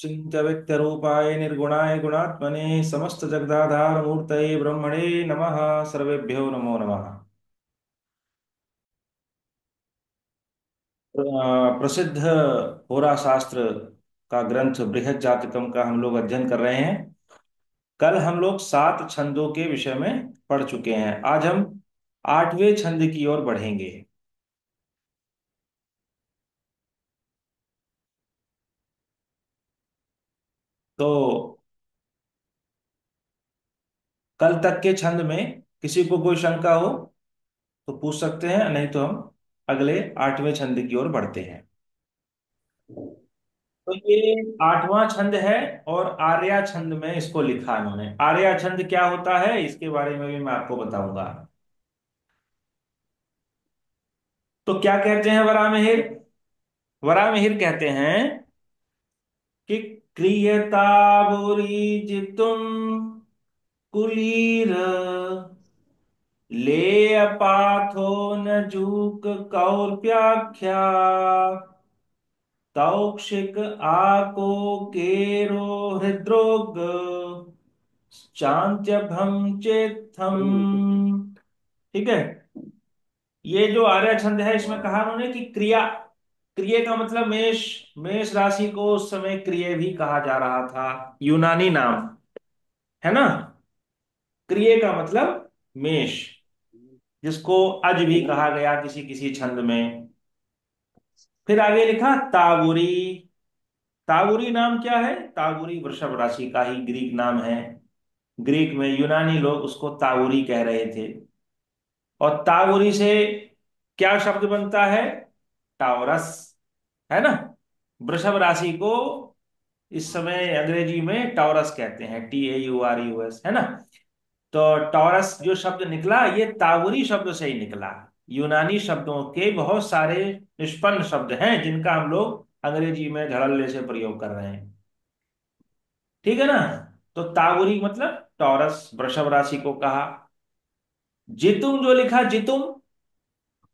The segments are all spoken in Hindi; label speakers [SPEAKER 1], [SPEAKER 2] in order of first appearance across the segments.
[SPEAKER 1] चिन्त्यव्यक्तरूपाय निर्गुणाय गुणात्मने समस्त जगदाधार मूर्तये ब्रह्मणे नमः। सर्वेभ्यो नमो नमः। प्रसिद्ध होरा शास्त्र का ग्रंथ बृहद जातकम का हम लोग अध्ययन कर रहे हैं। कल हम लोग 7 छंदों के विषय में पढ़ चुके हैं। आज हम 8वें छंद की ओर बढ़ेंगे। तो कल तक के छंद में किसी को कोई शंका हो तो पूछ सकते हैं, नहीं तो हम अगले 8वें छंद की ओर बढ़ते हैं। तो ये 8वां छंद है और आर्या छंद में इसको लिखा इन्होंने। आर्या छंद क्या होता है इसके बारे में भी मैं आपको बताऊंगा। तो क्या कहते हैं वरामिहिर? वरामिहिर कहते हैं कि क्रियताबुरीजितुम कुलीर ले अपाथो न जूक कौर्प्याख्या तौक्षिक आको केरो हृद्रोग चांत्यभम चेत्थम। ठीक है। ये जो आर्य छंद है इसमें कहा उन्होंने कि क्रिया, क्रिय का मतलब मेष। मेष राशि को उस समय क्रिय भी कहा जा रहा था, यूनानी नाम है ना। क्रिय का मतलब मेष, जिसको अज भी कहा गया किसी किसी छंद में। फिर आगे लिखा तावुरी। तावुरी नाम क्या है? तावुरी वृषभ राशि का ही ग्रीक नाम है। ग्रीक में यूनानी लोग उसको तावुरी कह रहे थे। और तावुरी से क्या शब्द बनता है? टावरस, है ना। वृषभ राशि को इस समय अंग्रेजी में टॉरस कहते हैं, TAURUS, है ना। तो टॉरस जो शब्द निकला ये तावुरी शब्द से ही निकला। यूनानी शब्दों के बहुत सारे निष्पन्न शब्द हैं जिनका हम लोग अंग्रेजी में धड़ल्ले से प्रयोग कर रहे हैं। ठीक है ना। तो तावुरी मतलब टॉरस, वृषभ राशि को कहा। जितुम जो लिखा, जितुम,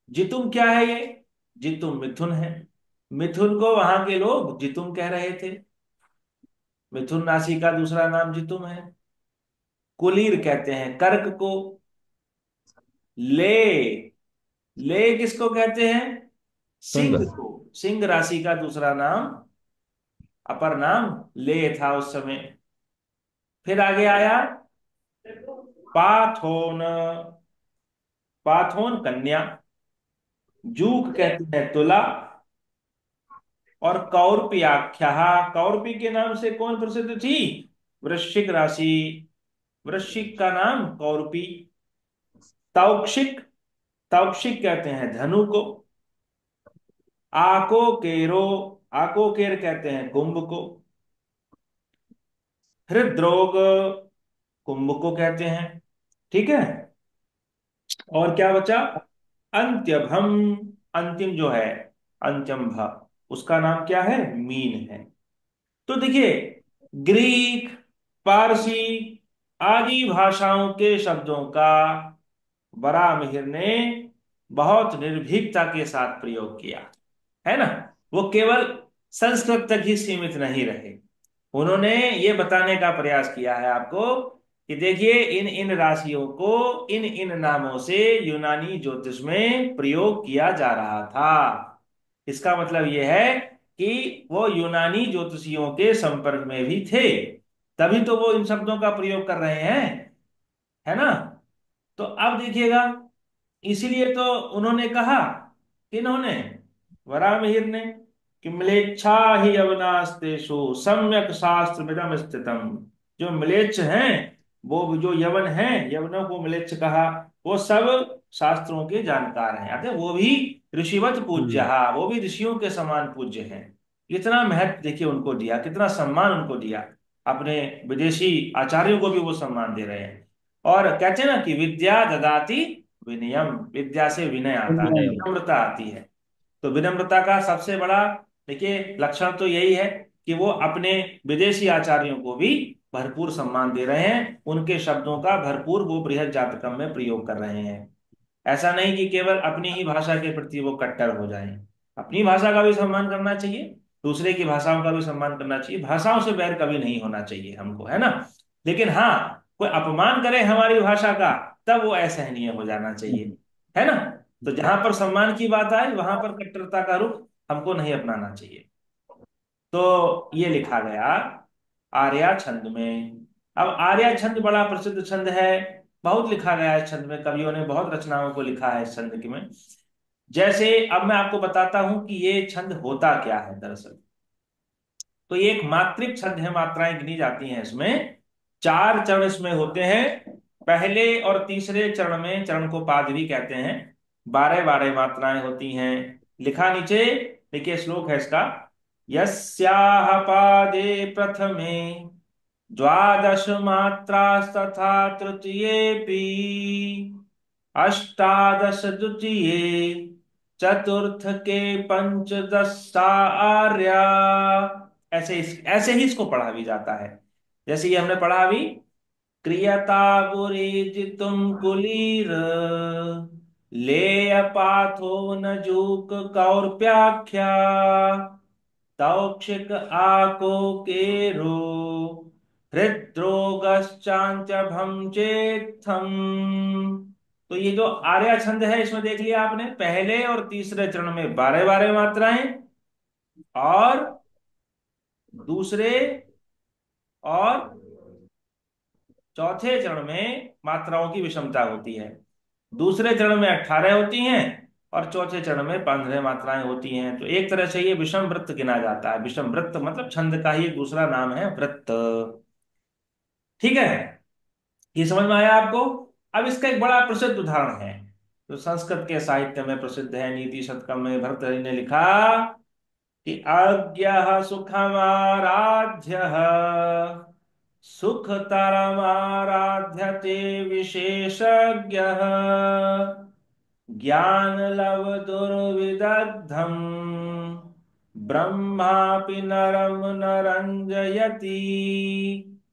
[SPEAKER 1] जितुम क्या है ये? जितुम मिथुन है। मिथुन को वहां के लोग जितुम कह रहे थे। मिथुन राशि का दूसरा नाम जितुम है। कुलीर कहते हैं कर्क को। ले, ले किसको कहते हैं?
[SPEAKER 2] संग।
[SPEAKER 1] सिंह को। सिंह राशि का दूसरा नाम, अपर नाम ले था उस समय। फिर आगे आया पाथोन। पाथोन कन्या। जूक कहते हैं तुला। और कौरपी आख्या, कौरपी के नाम से कौन प्रसिद्ध थी? वृश्चिक राशि। वृश्चिक का नाम कौरपी। तौक्षिक, तौक्षिक कहते हैं धनु को। आको केरो, आको केर कहते हैं कुंभ को। हृद्रोग, कुंभ को कहते हैं। ठीक है। और क्या बचा? अंत्यभम, अंतिम जो है, अंत्यम भ, उसका नाम क्या है? मीन है। तो देखिए, ग्रीक, पारसी आदि भाषाओं के शब्दों का वराहमिहिर ने बहुत निर्भीकता के साथ प्रयोग किया, है ना। वो केवल संस्कृत तक ही सीमित नहीं रहे। उन्होंने ये बताने का प्रयास किया है आपको कि देखिए इन इन राशियों को इन इन नामों से यूनानी ज्योतिष में प्रयोग किया जा रहा था। इसका मतलब यह है कि वो यूनानी ज्योतिषियों के संपर्क में भी थे, तभी तो वो इन शब्दों का प्रयोग कर रहे हैं, है ना। तो अब देखिएगा, इसीलिए तो उन्होंने कहा, किन्होंने? वराहमिहिर ने, कि म्लेच्छा ही यवनास्तेषु सम्यक शास्त्र विदम स्थितम। जो म्लेच्छ हैं, वो जो यवन हैं, यवनों को म्लेच्छ कहा, वो सब शास्त्रों के जानकार हैं, अतः वो भी ऋषिवत पूज्य,
[SPEAKER 2] हम्म।
[SPEAKER 1] वो भी ऋषियों के समान पूज्य हैं। इतना महत्व देखिए उनको दिया, कितना सम्मान उनको दिया। अपने विदेशी आचार्यों को भी वो सम्मान दे रहे हैं। और कहते हैं ना कि विद्या ददाति विनयम, विद्या से विनय आता है,
[SPEAKER 2] विनय।
[SPEAKER 1] विनम्रता आती है। तो विनम्रता का सबसे बड़ा देखिए लक्षण तो यही है कि वो अपने विदेशी आचार्यों को भी भरपूर सम्मान दे रहे हैं, उनके शब्दों का भरपूर वो बृहद जातकम में प्रयोग कर रहे हैं। ऐसा नहीं कि केवल अपनी ही भाषा के प्रति वो कट्टर हो जाएं। अपनी भाषा का भी सम्मान करना चाहिए, दूसरे की भाषाओं का भी सम्मान करना चाहिए, भाषाओं से बैर कभी नहीं होना चाहिए हमको, है ना। लेकिन हाँ, कोई अपमान करे हमारी भाषा का, तब वो असहनीय हो जाना चाहिए, है ना। तो जहां पर सम्मान की बात आए वहां पर कट्टरता का रुख हमको नहीं अपनाना चाहिए। तो ये लिखा गया आर्या छंद में। अब आर्या छंद बड़ा प्रसिद्ध छंद है, बहुत लिखा गया है इस छंद में, कवियों ने बहुत रचनाओं को लिखा है इस छंद की में। जैसे अब मैं आपको बताता हूं कि ये छंद होता क्या है दरअसल। तो ये एक मात्रिक छंद है, मात्राएं गिनी जाती हैं इसमें, 4 चरण इसमें होते हैं। पहले और तीसरे चरण में, चरण को पाद भी कहते हैं, 12 12 मात्राएं होती हैं। लिखा नीचे, देखिए श्लोक है इसका। यस्याह पादे प्रथमे द्वादश मात्रास्तथा तृतीयेऽपि अष्टादश द्वितीये चतुर्थ के पंचदशा आर्या। ऐसे ही इसको पढ़ा भी जाता है। जैसे ये हमने पढ़ा अभी, क्रियता बुरीजितुम कुलीर लेय पाथो न जूक कौरप्याख्या तौक्षिक आको केरो हृद्रोगश्चान्त्यभम चेत्थम। तो ये जो आर्या छंद है इसमें देख लिया आपने, पहले और तीसरे चरण में 12 12 मात्राएं, और दूसरे और चौथे चरण में मात्राओं की विषमता होती है। दूसरे चरण में 18 होती हैं, और चौथे चरण में 15 मात्राएं होती हैं। तो एक तरह से ये विषम वृत्त गिना जाता है। विषम वृत्त मतलब छंद का ही एक दूसरा नाम है वृत्त। ठीक है, ये समझ में आया आपको। अब इसका एक बड़ा प्रसिद्ध उदाहरण है जो संस्कृत के साहित्य में प्रसिद्ध है, नीति शतकम में भर्तृहरि ने लिखा कि अज्ञ सुखमाराध्य सुखतरमाराध्यते विशेषज्ञ ज्ञान लव दुर्विदग्धम ब्रह्मापि नरम नरंजयति।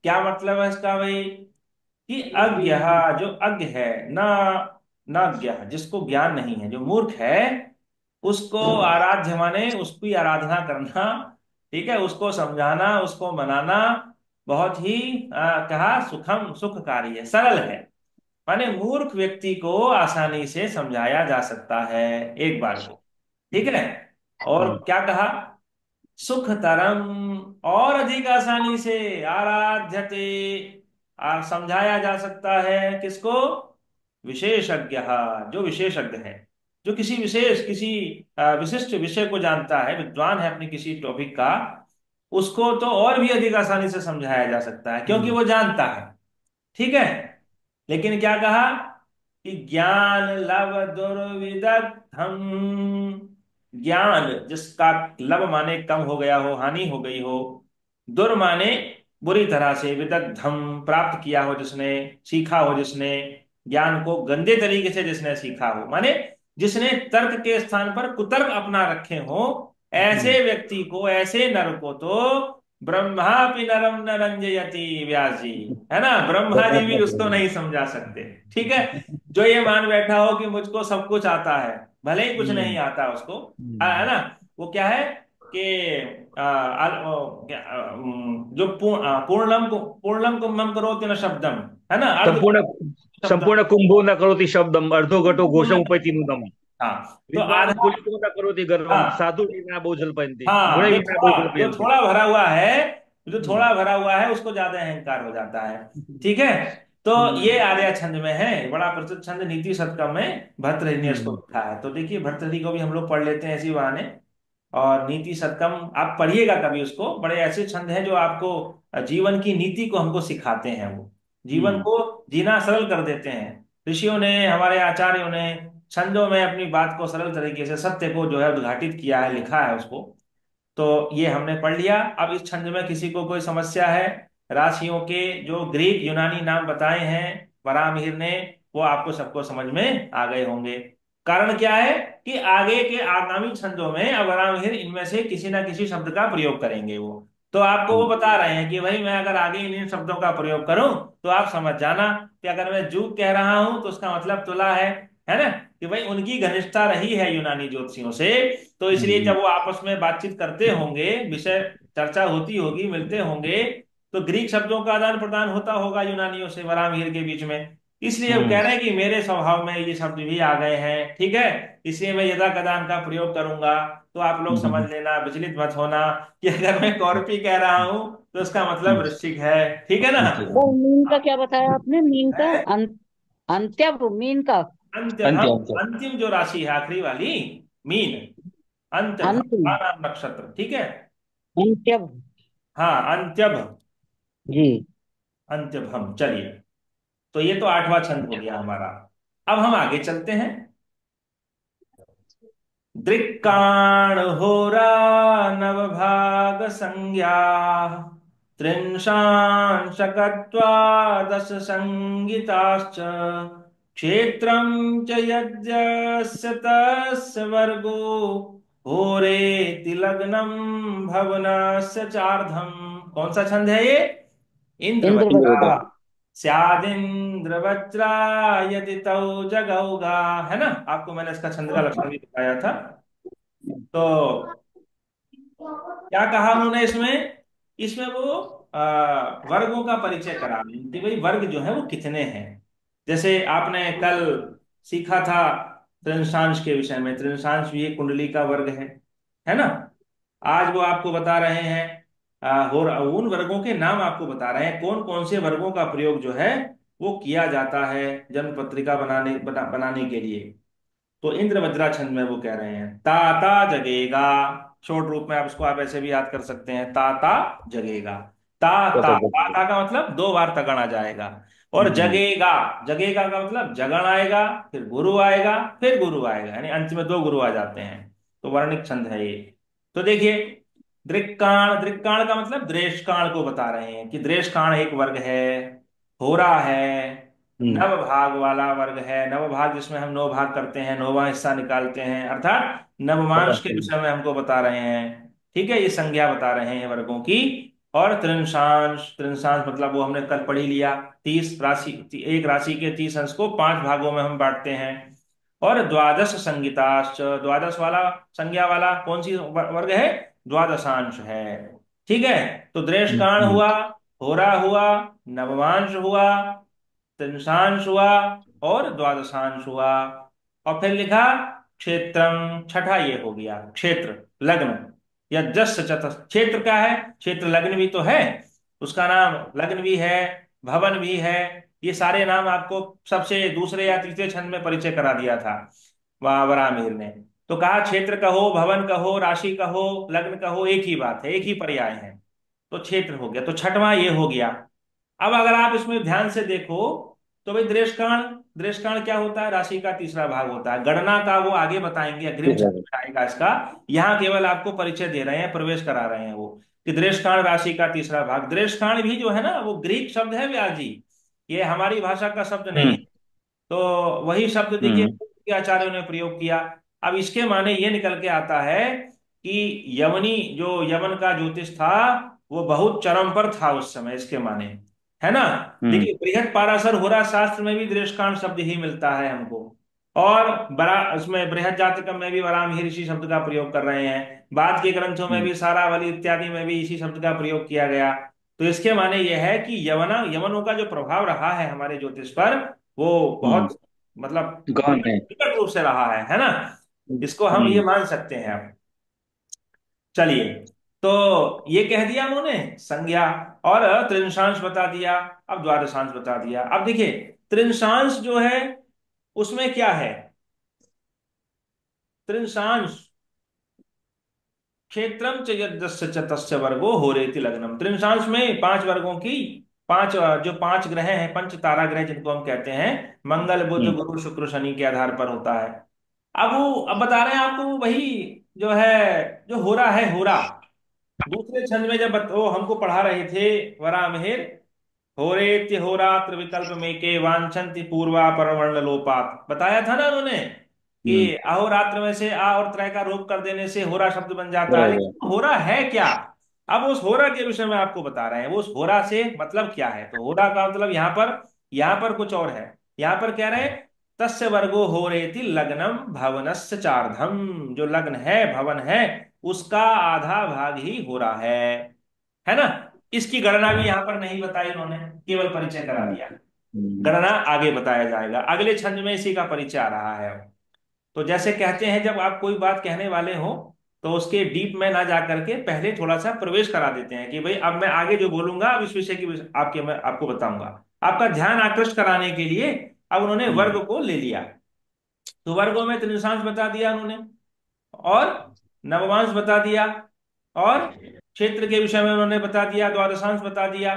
[SPEAKER 1] क्या मतलब है इसका भाई? कि अज्ञ, जो अज्ञ है, ना, न ज्ञ, जिसको ज्ञान नहीं है, जो मूर्ख है, उसको आराध्य माने उसकी आराधना करना, ठीक है, उसको समझाना, उसको मनाना बहुत ही कहा सुखम सुखकारी है, सरल है। माने मूर्ख व्यक्ति को आसानी से समझाया जा सकता है एक बार को, ठीक है। और क्या कहा? सुखतरम, और अधिक आसानी से, आराध्यते, समझाया जा सकता है किसको? विशेषज्ञ, जो विशेषज्ञ है, जो किसी विशेष, किसी विशिष्ट विषय को जानता है, विद्वान है अपने किसी टॉपिक का, उसको तो और भी अधिक आसानी से समझाया जा सकता है क्योंकि वो जानता है, ठीक है। लेकिन क्या कहा कि ज्ञान लव दुर्विदग्धम, ज्ञान जिसका लब माने कम हो गया हो, हानि हो गई हो, दुर माने बुरी तरह से, विदग्धम प्राप्त किया हो जिसने, सीखा हो जिसने, ज्ञान को गंदे तरीके से जिसने सीखा हो, माने जिसने तर्क के स्थान पर कुतर्क अपना रखे हो, ऐसे व्यक्ति को, ऐसे नर को तो ब्रह्मा भी नरम न रंजयति, व्यास जी, है ना, ब्रह्मा जी भी उसको नहीं समझा सकते, ठीक है। जो ये मान बैठा हो कि मुझको सब कुछ आता है, भले ही कुछ नहीं आता उसको, है ना, वो क्या है कि जो पूर्णम कुंभम करोति न शब्दम, है ना, अर्ध
[SPEAKER 2] संपूर्ण
[SPEAKER 1] शब्दम,
[SPEAKER 2] संपूर्ण कुंभो न करोति शब्दम अर्धो घटो घोषम
[SPEAKER 1] पूर्ण,
[SPEAKER 2] उपैति नूनम।
[SPEAKER 1] हाँ तो
[SPEAKER 2] विद्वान
[SPEAKER 1] आधा,
[SPEAKER 2] पुलिको न करोति गर्वम
[SPEAKER 1] हाँ
[SPEAKER 2] साधु वीणा बहुजल्पयन्ते
[SPEAKER 1] हाँ,
[SPEAKER 2] गुणे वीणा बहुजल्पयन्ते।
[SPEAKER 1] थोड़ा भरा हुआ है, जो
[SPEAKER 2] हम्म।
[SPEAKER 1] थोड़ा भरा हुआ है उसको ज्यादा अहंकार हो जाता है, ठीक है। तो ये
[SPEAKER 2] हम्म।
[SPEAKER 1] आर्या छंद में है, बड़ा प्रसिद्ध छंद, नीति शतकम में भर्तृहरि ने इसको
[SPEAKER 2] हम्म।
[SPEAKER 1] लिखा है। तो देखिए भर्तृहरि को भी हम लोग पढ़ लेते हैं ऐसी बहाने। और नीति शतकम आप पढ़िएगा कभी उसको, बड़े ऐसे छंद हैं जो आपको जीवन की नीति को हमको सिखाते हैं, वो जीवन
[SPEAKER 2] हम्म।
[SPEAKER 1] को जीना सरल कर देते हैं। ऋषियों ने, हमारे आचार्यों ने छंदों में अपनी बात को सरल तरीके से, सत्य को जो है उद्घाटित किया है, लिखा है उसको। तो ये हमने पढ़ लिया। अब इस छंद में किसी को कोई समस्या है, राशियों के जो ग्रीक यूनानी नाम बताए हैं वराहमिहिर ने, वो आपको सबको समझ में आ गए होंगे। कारण क्या है कि आगे के आगामी छंदों में अब वराहमिहिर इनमें से किसी ना किसी शब्द का प्रयोग करेंगे वो। तो आपको वो बता रहे हैं कि भाई मैं अगर आगे इन इन शब्दों का प्रयोग करूं तो आप समझ जाना कि अगर मैं जूग कह रहा हूं तो उसका मतलब तुला है, है ना, कि भाई उनकी घनिष्ठता रही है यूनानी ज्योतिषियों से, तो इसलिए
[SPEAKER 2] हम्म
[SPEAKER 1] जब वो आपस में बातचीत करते होंगे, विषय चर्चा होती होगी, मिलते होंगे, तो ग्रीक शब्दों का आदान प्रदान होता होगा यूनानियों से वरामिहिर के बीच में। इसलिए वो
[SPEAKER 2] हम्म
[SPEAKER 1] कह रहे हैं कि मेरे स्वभाव में ये शब्द भी आ गए हैं, ठीक है, इसलिए मैं यदा कदान का प्रयोग करूंगा। तो आप लोग समझ
[SPEAKER 2] हम्म
[SPEAKER 1] लेना, विचलित मत होना, कि अगर मैं कॉर्पी कह रहा हूं तो उसका मतलब
[SPEAKER 2] हम्म,
[SPEAKER 1] वृश्चिक है, ठीक है ना।
[SPEAKER 2] ठीक
[SPEAKER 3] और
[SPEAKER 2] है।
[SPEAKER 3] मीन का क्या बताया आपने? मीन का
[SPEAKER 1] है
[SPEAKER 3] अंत्य मीन का
[SPEAKER 1] अंत्य
[SPEAKER 2] अंत्य
[SPEAKER 1] हम
[SPEAKER 2] अंत्य।
[SPEAKER 1] अंतिम जो राशि है आखिरी वाली, मीन, अंत्यभ
[SPEAKER 3] अंतिम
[SPEAKER 1] नाम नक्षत्र, ठीक है।
[SPEAKER 3] अंत्य।
[SPEAKER 1] हाँ, अंत्यभ,
[SPEAKER 3] जी।
[SPEAKER 1] अंत्यभम, चलिए। तो ये तो आठवां छंद हो गया हमारा। अब हम आगे चलते हैं। दृक्काण होरा नवभाग संज्ञा त्रिंशांशकत्वा दश संगिताश्च क्षेत्रं च यज्ञस्य तस्य वर्गो होरेति लग्नं भवनस्य चार्धम। कौन सा छंद है ये? इंद्रवज्रा।
[SPEAKER 3] इंद्रवज्रा।
[SPEAKER 1] स्यादिंद्रवज्रा यदि तौ जगौगा, है ना, आपको मैंने इसका छंद का लक्षण भी दिखाया था। तो क्या कहा उन्होंने इसमें? इसमें वो वर्गों का परिचय करा रहे हैं कि भाई वर्ग जो है वो कितने हैं। जैसे आपने कल सीखा था त्रिंशांश के विषय में, त्रिंशांश भी एक कुंडली का वर्ग है ना। आज वो आपको बता रहे हैं, और उन वर्गों के नाम आपको बता रहे हैं, कौन कौन से वर्गों का प्रयोग जो है वो किया जाता है जन्म पत्रिका बनाने के लिए। तो इंद्र वज्रा छंद में वो कह रहे हैं, ताता जगेगा। शॉर्ट रूप में आप उसको आप ऐसे भी याद कर सकते हैं, ताता जगेगा। ताता, ताता का मतलब दो बार तगड़ आ जाएगा। और
[SPEAKER 2] हम्म
[SPEAKER 1] जगेगा, जगेगा का मतलब जगण आएगा, फिर गुरु आएगा, फिर गुरु आएगा, यानी अंत में दो गुरु आ जाते हैं। तो वर्णिक छंद है ये। तो देखिए, दृक्काण, दृक्काण का मतलब द्रेष्काण को बता रहे हैं कि द्रेष्काण एक वर्ग है, होरा है,
[SPEAKER 2] हम्म,
[SPEAKER 1] नव भाग वाला वर्ग है। नव भाग जिसमें हम नौ भाग करते हैं, नौवां हिस्सा निकालते हैं, अर्थात
[SPEAKER 2] पता
[SPEAKER 1] नवमांश के
[SPEAKER 2] है।
[SPEAKER 1] विषय में हमको बता रहे हैं। ठीक है, ये संज्ञा बता रहे हैं वर्गों की। और त्रिंशांश, त्रिंशांश मतलब वो हमने कल पढ़ ही लिया, 30 राशि, एक राशि के 30 अंश को 5 भागों में हम बांटते हैं। और द्वादश संगीताश्च, द्वादश वाला, संज्ञा वाला कौन सी वर्ग है? द्वादशांश है। ठीक है। तो द्रेष्काण
[SPEAKER 2] हम्म
[SPEAKER 1] हुआ, होरा हुआ, नवमांश हुआ, त्रिंशांश हुआ, और द्वादशांश हुआ। और फिर लिखा क्षेत्रम, छठा ये हो गया क्षेत्र, लग्न, या जस चतस। क्षेत्र क्या है? क्षेत्र लग्न भी तो है, उसका नाम लग्न भी है, भवन भी है। ये सारे नाम आपको सबसे दूसरे या तीसरे छंद में परिचय करा दिया था वरामिहिर ने। तो कहा क्षेत्र कहो, भवन कहो, राशि कहो, लग्न कहो, एक ही बात है, एक ही पर्याय है। तो क्षेत्र हो गया, तो छठवां ये हो गया। अब अगर आप इसमें ध्यान से देखो, तो भाई द्रेष्काण, द्रेष्काण क्या होता है? राशि का तीसरा भाग होता है। गणना का वो आगे बताएंगे, अग्रिम छंद
[SPEAKER 2] हम्म
[SPEAKER 1] में आएगा इसका। यहाँ केवल आपको परिचय दे रहे हैं, प्रवेश करा रहे हैं वो, कि द्रेष्काण राशि का तीसरा भाग। द्रेष्काण भी जो है ना, वो ग्रीक शब्द है व्यास जी, ये हमारी भाषा का शब्द नहीं है।
[SPEAKER 2] हम्म
[SPEAKER 1] तो वही शब्द देखिए
[SPEAKER 2] हम्म
[SPEAKER 1] पूर्व के आचार्यों ने प्रयोग किया। अब इसके माने ये निकल के आता है कि यवनी, जो यवन का ज्योतिष था, वो बहुत चरम पर था उस समय, इसके माने, है ना।
[SPEAKER 2] हम्म
[SPEAKER 1] देखिए बृहद पाराशर होरा शास्त्र में भी दृष्टांत शब्द ही मिलता है हमको। और बड़ा उसमें बृहद जातकम में भी वरामहिर इसी शब्द का प्रयोग कर रहे हैं। बाद के ग्रंथों में
[SPEAKER 2] हम्म
[SPEAKER 1] भी सारावली इत्यादि में भी इसी शब्द का प्रयोग किया गया। तो इसके माने यह है कि यवनों का जो प्रभाव रहा है हमारे ज्योतिष पर, वो
[SPEAKER 2] हम्म,
[SPEAKER 1] बहुत, मतलब
[SPEAKER 2] गहन है।
[SPEAKER 1] विकट रूप से रहा है ना। इसको हम ये
[SPEAKER 2] हम्म
[SPEAKER 1] मान सकते हैं अब। चलिए, तो ये कह दिया उन्होंने संज्ञा, और त्रिंशांश बता दिया। अब द्वादशांश बता दिया। अब देखिए, त्रिंशांश जो है उसमें क्या है? त्रिंशांश, क्षेत्रम च यस्य च तस्य वर्गो होरेति लग्नम। त्रिंशांश में 5 वर्गों की, पांच जो 5 ग्रह हैं, पंच तारा ग्रह जिनको हम कहते हैं, मंगल बुध
[SPEAKER 2] हम्म
[SPEAKER 1] गुरु शुक्र शनि के आधार पर होता है। अब बता रहे हैं आपको वो वही जो है, जो हो रहा है, हो रहा दूसरे छंद में जब वो हमको पढ़ा रहे थे वरामिहिर, होरेत्य होरात्र विकल्प में के वांछन्ति पूर्वा परवर्ण लोपात, बताया था ना उन्होंने,
[SPEAKER 2] हम्म,
[SPEAKER 1] कि अहोरात्र में से आ और त्रय का रोप कर देने से होरा शब्द बन जाता है।
[SPEAKER 2] बराबर।
[SPEAKER 1] लेकिन होरा है क्या? अब उस होरा के विषय में आपको बता रहे हैं, वो उस होरा से मतलब क्या है। तो होरा का मतलब यहाँ पर कुछ और है। यहाँ पर कह रहे हैं तस्य वर्गो होरेति लग्नम भवनस्य चार्धम, जो लग्न है, भवन है, उसका आधा भाग ही हो रहा है ना। इसकी गणना भी यहां पर नहीं बताई उन्होंने, केवल परिचय करा दिया। गणना आगे बताया जाएगा, अगले छंद में इसी का परिचय आ रहा है। तो जैसे कहते हैं, जब आप कोई बात कहने वाले हो तो उसके डीप में ना जा करके पहले थोड़ा सा प्रवेश करा देते हैं कि भाई अब मैं आगे जो बोलूंगा, अब इस विषय की आपके मैं आपको बताऊंगा। आपका ध्यान आकृष्ट कराने के लिए अब उन्होंने वर्ग को ले लिया। तो वर्गों में तृतीयांश बता दिया उन्होंने, और नवमांश बता दिया, और क्षेत्र के विषय में उन्होंने बता दिया, द्वादशांश बता दिया।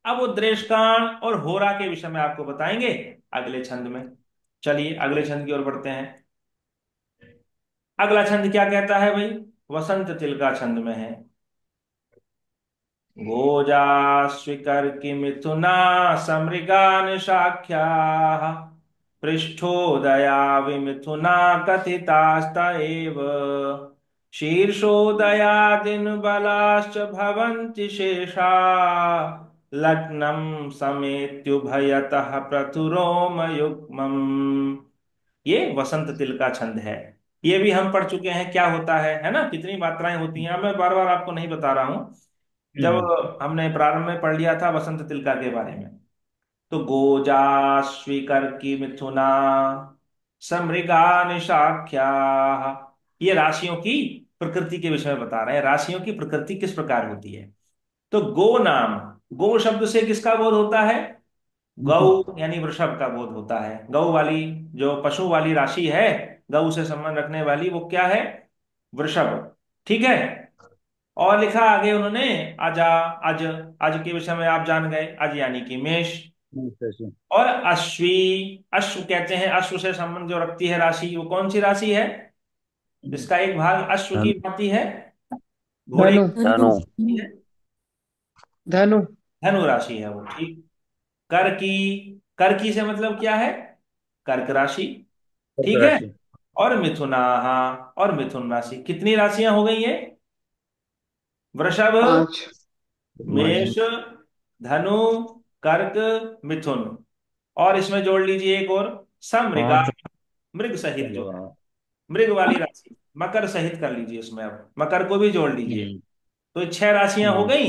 [SPEAKER 1] अब वो द्रेष्काण और होरा के विषय में आपको बताएंगे अगले छंद में। चलिए अगले छंद की ओर बढ़ते हैं। अगला छंद क्या कहता है भाई? वसंत तिल का छंद में है। गोजा स्विकर्कि मिथुना समृगा निशाख्या, पृष्ठोदया विमिथुना कथितास्त एव, शीर्षोदयादिन बलाश्च भवन्ति शेषा, लग्नं समेत्युभयतः प्रथुरोम युग्मम्। ये वसंत तिल का छंद है। ये भी हम पढ़ चुके हैं क्या होता है ना, कितनी मात्राएं होती हैं। मैं बार बार आपको नहीं बता रहा हूं, जब हमने प्रारंभ में पढ़ लिया था वसंत तिलका के बारे में। तो गोजा स्वीकर की मिथुना समृगा निशाख्या, ये राशियों की प्रकृति के विषय में बता रहे हैं, राशियों की प्रकृति किस प्रकार होती है। तो गो नाम, गो शब्द से किसका बोध होता है? गौ यानी वृषभ का बोध होता है। गौ वाली जो पशु वाली राशि है, गौ से संबंध रखने वाली, वो क्या है? वृषभ। ठीक है। और लिखा आगे उन्होंने अजा, अज, अज के विषय में आप जान गए, अज यानी कि मेष। और अश्वी, अश्व कहते हैं, अश्व से संबंध जो रखती है राशि, वो कौन सी राशि है? इसका एक भाग अश्व की भांति है, घोड़े
[SPEAKER 4] धनु।
[SPEAKER 1] की
[SPEAKER 2] धनु।
[SPEAKER 1] भांति है,
[SPEAKER 4] धनु।
[SPEAKER 1] धनु राशि है वो। ठीक। कर की, कर की से मतलब क्या है? कर्क राशि। ठीक है।
[SPEAKER 2] राशि।
[SPEAKER 1] और मिथुना, हाँ, और मिथुन राशि। कितनी राशियां हो गई ये? वृषभ,
[SPEAKER 4] 5।
[SPEAKER 1] मेष, धनु, कर्क, मिथुन। और इसमें जोड़ लीजिए एक और, समृगा,
[SPEAKER 2] पांच।
[SPEAKER 1] मृग सहित जो है, मृग वाली राशि, मकर सहित कर लीजिए उसमें, अब मकर को भी जोड़ लीजिए। तो 6 राशियां हो गई।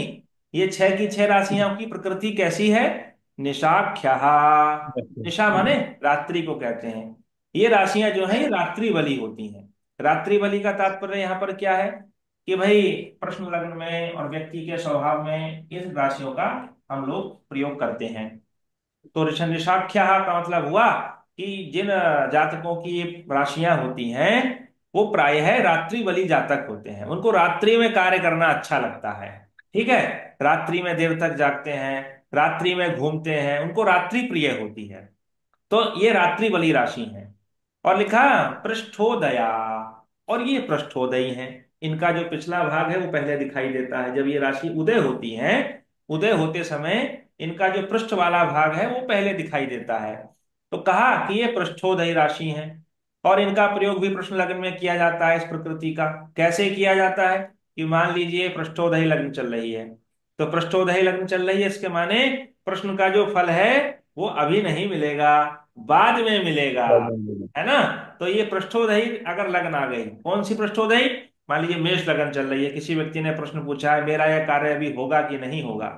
[SPEAKER 1] ये 6 की 6 राशियों की प्रकृति कैसी है? निशाख्या। निशा माने रात्रि को कहते हैं। ये राशियां जो है ये रात्रि वाली होती हैं। रात्रि वाली का तात्पर्य यहाँ पर क्या है कि भाई प्रश्न लग्न में और व्यक्ति के स्वभाव में इन राशियों का हम लोग प्रयोग करते हैं। तो निशाख्या का मतलब हुआ कि जिन जातकों की ये राशियां होती हैं वो प्रायः रात्रि बली जातक होते हैं, उनको रात्रि में कार्य करना अच्छा लगता है। ठीक है। रात्रि में देर तक जागते हैं, रात्रि में घूमते हैं, उनको रात्रि प्रिय होती है। तो ये रात्रि बली राशि है। और लिखा पृष्ठोदया, और ये पृष्ठोदयी है। इनका जो पिछला भाग है वो पहले दिखाई देता है जब ये राशि उदय होती है। उदय होते समय इनका जो पृष्ठ वाला भाग है वो पहले दिखाई देता है। तो कहा कि ये पृष्ठोदयी राशि है। और इनका प्रयोग भी प्रश्न लग्न में किया जाता है इस प्रकृति का। कैसे किया जाता है कि मान लीजिए पृष्ठोदयी लग्न चल रही है, तो पृष्ठोदयी लग्न चल रही है, इसके माने प्रश्न का जो फल है वो अभी नहीं मिलेगा, बाद में मिलेगा, है ना। तो ये पृष्ठोदयी अगर लगन आ गई, कौन सी पृष्ठोदयी? मान लीजिए मेष लगन चल रही है, किसी व्यक्ति ने प्रश्न पूछा है मेरा यह कार्य अभी होगा कि नहीं होगा,